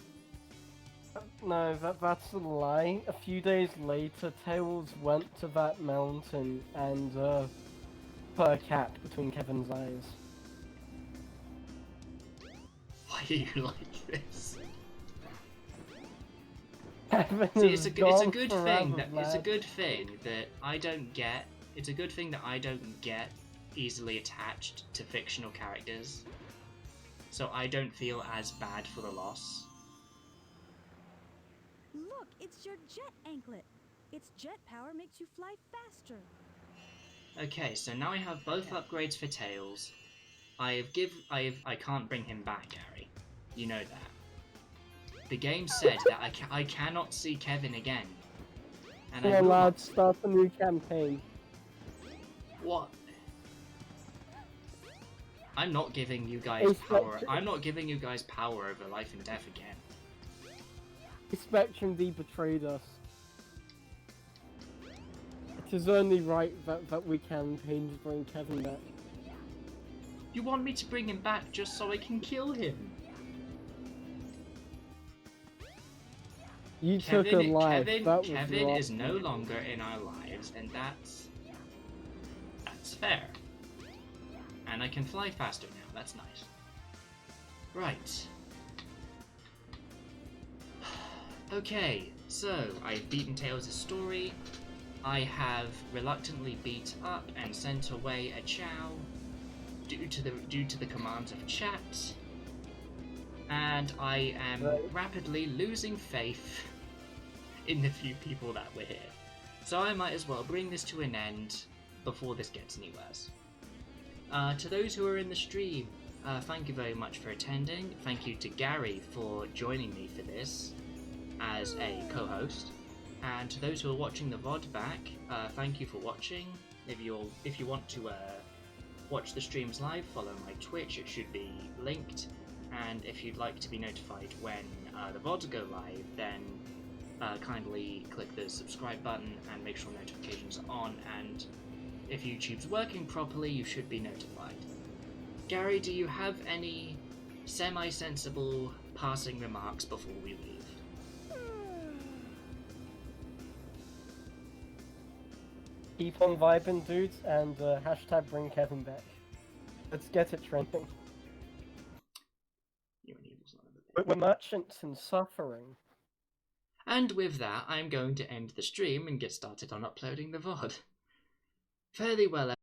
No, that's a lie. A few days later, Tails went to that mountain and put a cap between Kevin's eyes. Why are you like this? Kevin See, is it's a gone good forever, thing that lad. it's a good thing that I don't get. It's a good thing that I don't get easily attached to fictional characters, so I don't feel as bad for the loss. Look, it's your jet anklet. Its jet power makes you fly faster. Okay, so now I have both upgrades for Tails. I can't bring him back, Gary. You know that. The game said that I cannot see Kevin again. And Come I on, will lad, not... start a new campaign. What? I'm not giving you guys power. I'm not giving you guys power over life and death again. Spectrum D betrayed us. It is only right that we campaign to bring Kevin back. You want me to bring him back just so I can kill him? You took a life. Kevin is no longer in our lives, and that's fair. And I can fly faster now. That's nice. Right. Okay, so I've beaten Tails' story. I have reluctantly beat up and sent away a Chao due to the commands of chat, and I am rapidly losing faith in the few people that were here. So I might as well bring this to an end before this gets any worse. To those who are in the stream, thank you very much for attending. Thank you to Gary for joining me for this as a co-host, and to those who are watching the VOD back, thank you for watching. If you want to watch the streams live, follow my Twitch, it should be linked, and if you'd like to be notified when the VODs go live, then kindly click the subscribe button and make sure notifications are on, and if YouTube's working properly, you should be notified. Gary, do you have any semi-sensible passing remarks before we leave? Keep on vibing, dudes, and hashtag bring Kevin back. Let's get it trending. You're an evil son of a bitch. We're merchants in suffering. And with that, I'm going to end the stream and get started on uploading the VOD. Fairly well,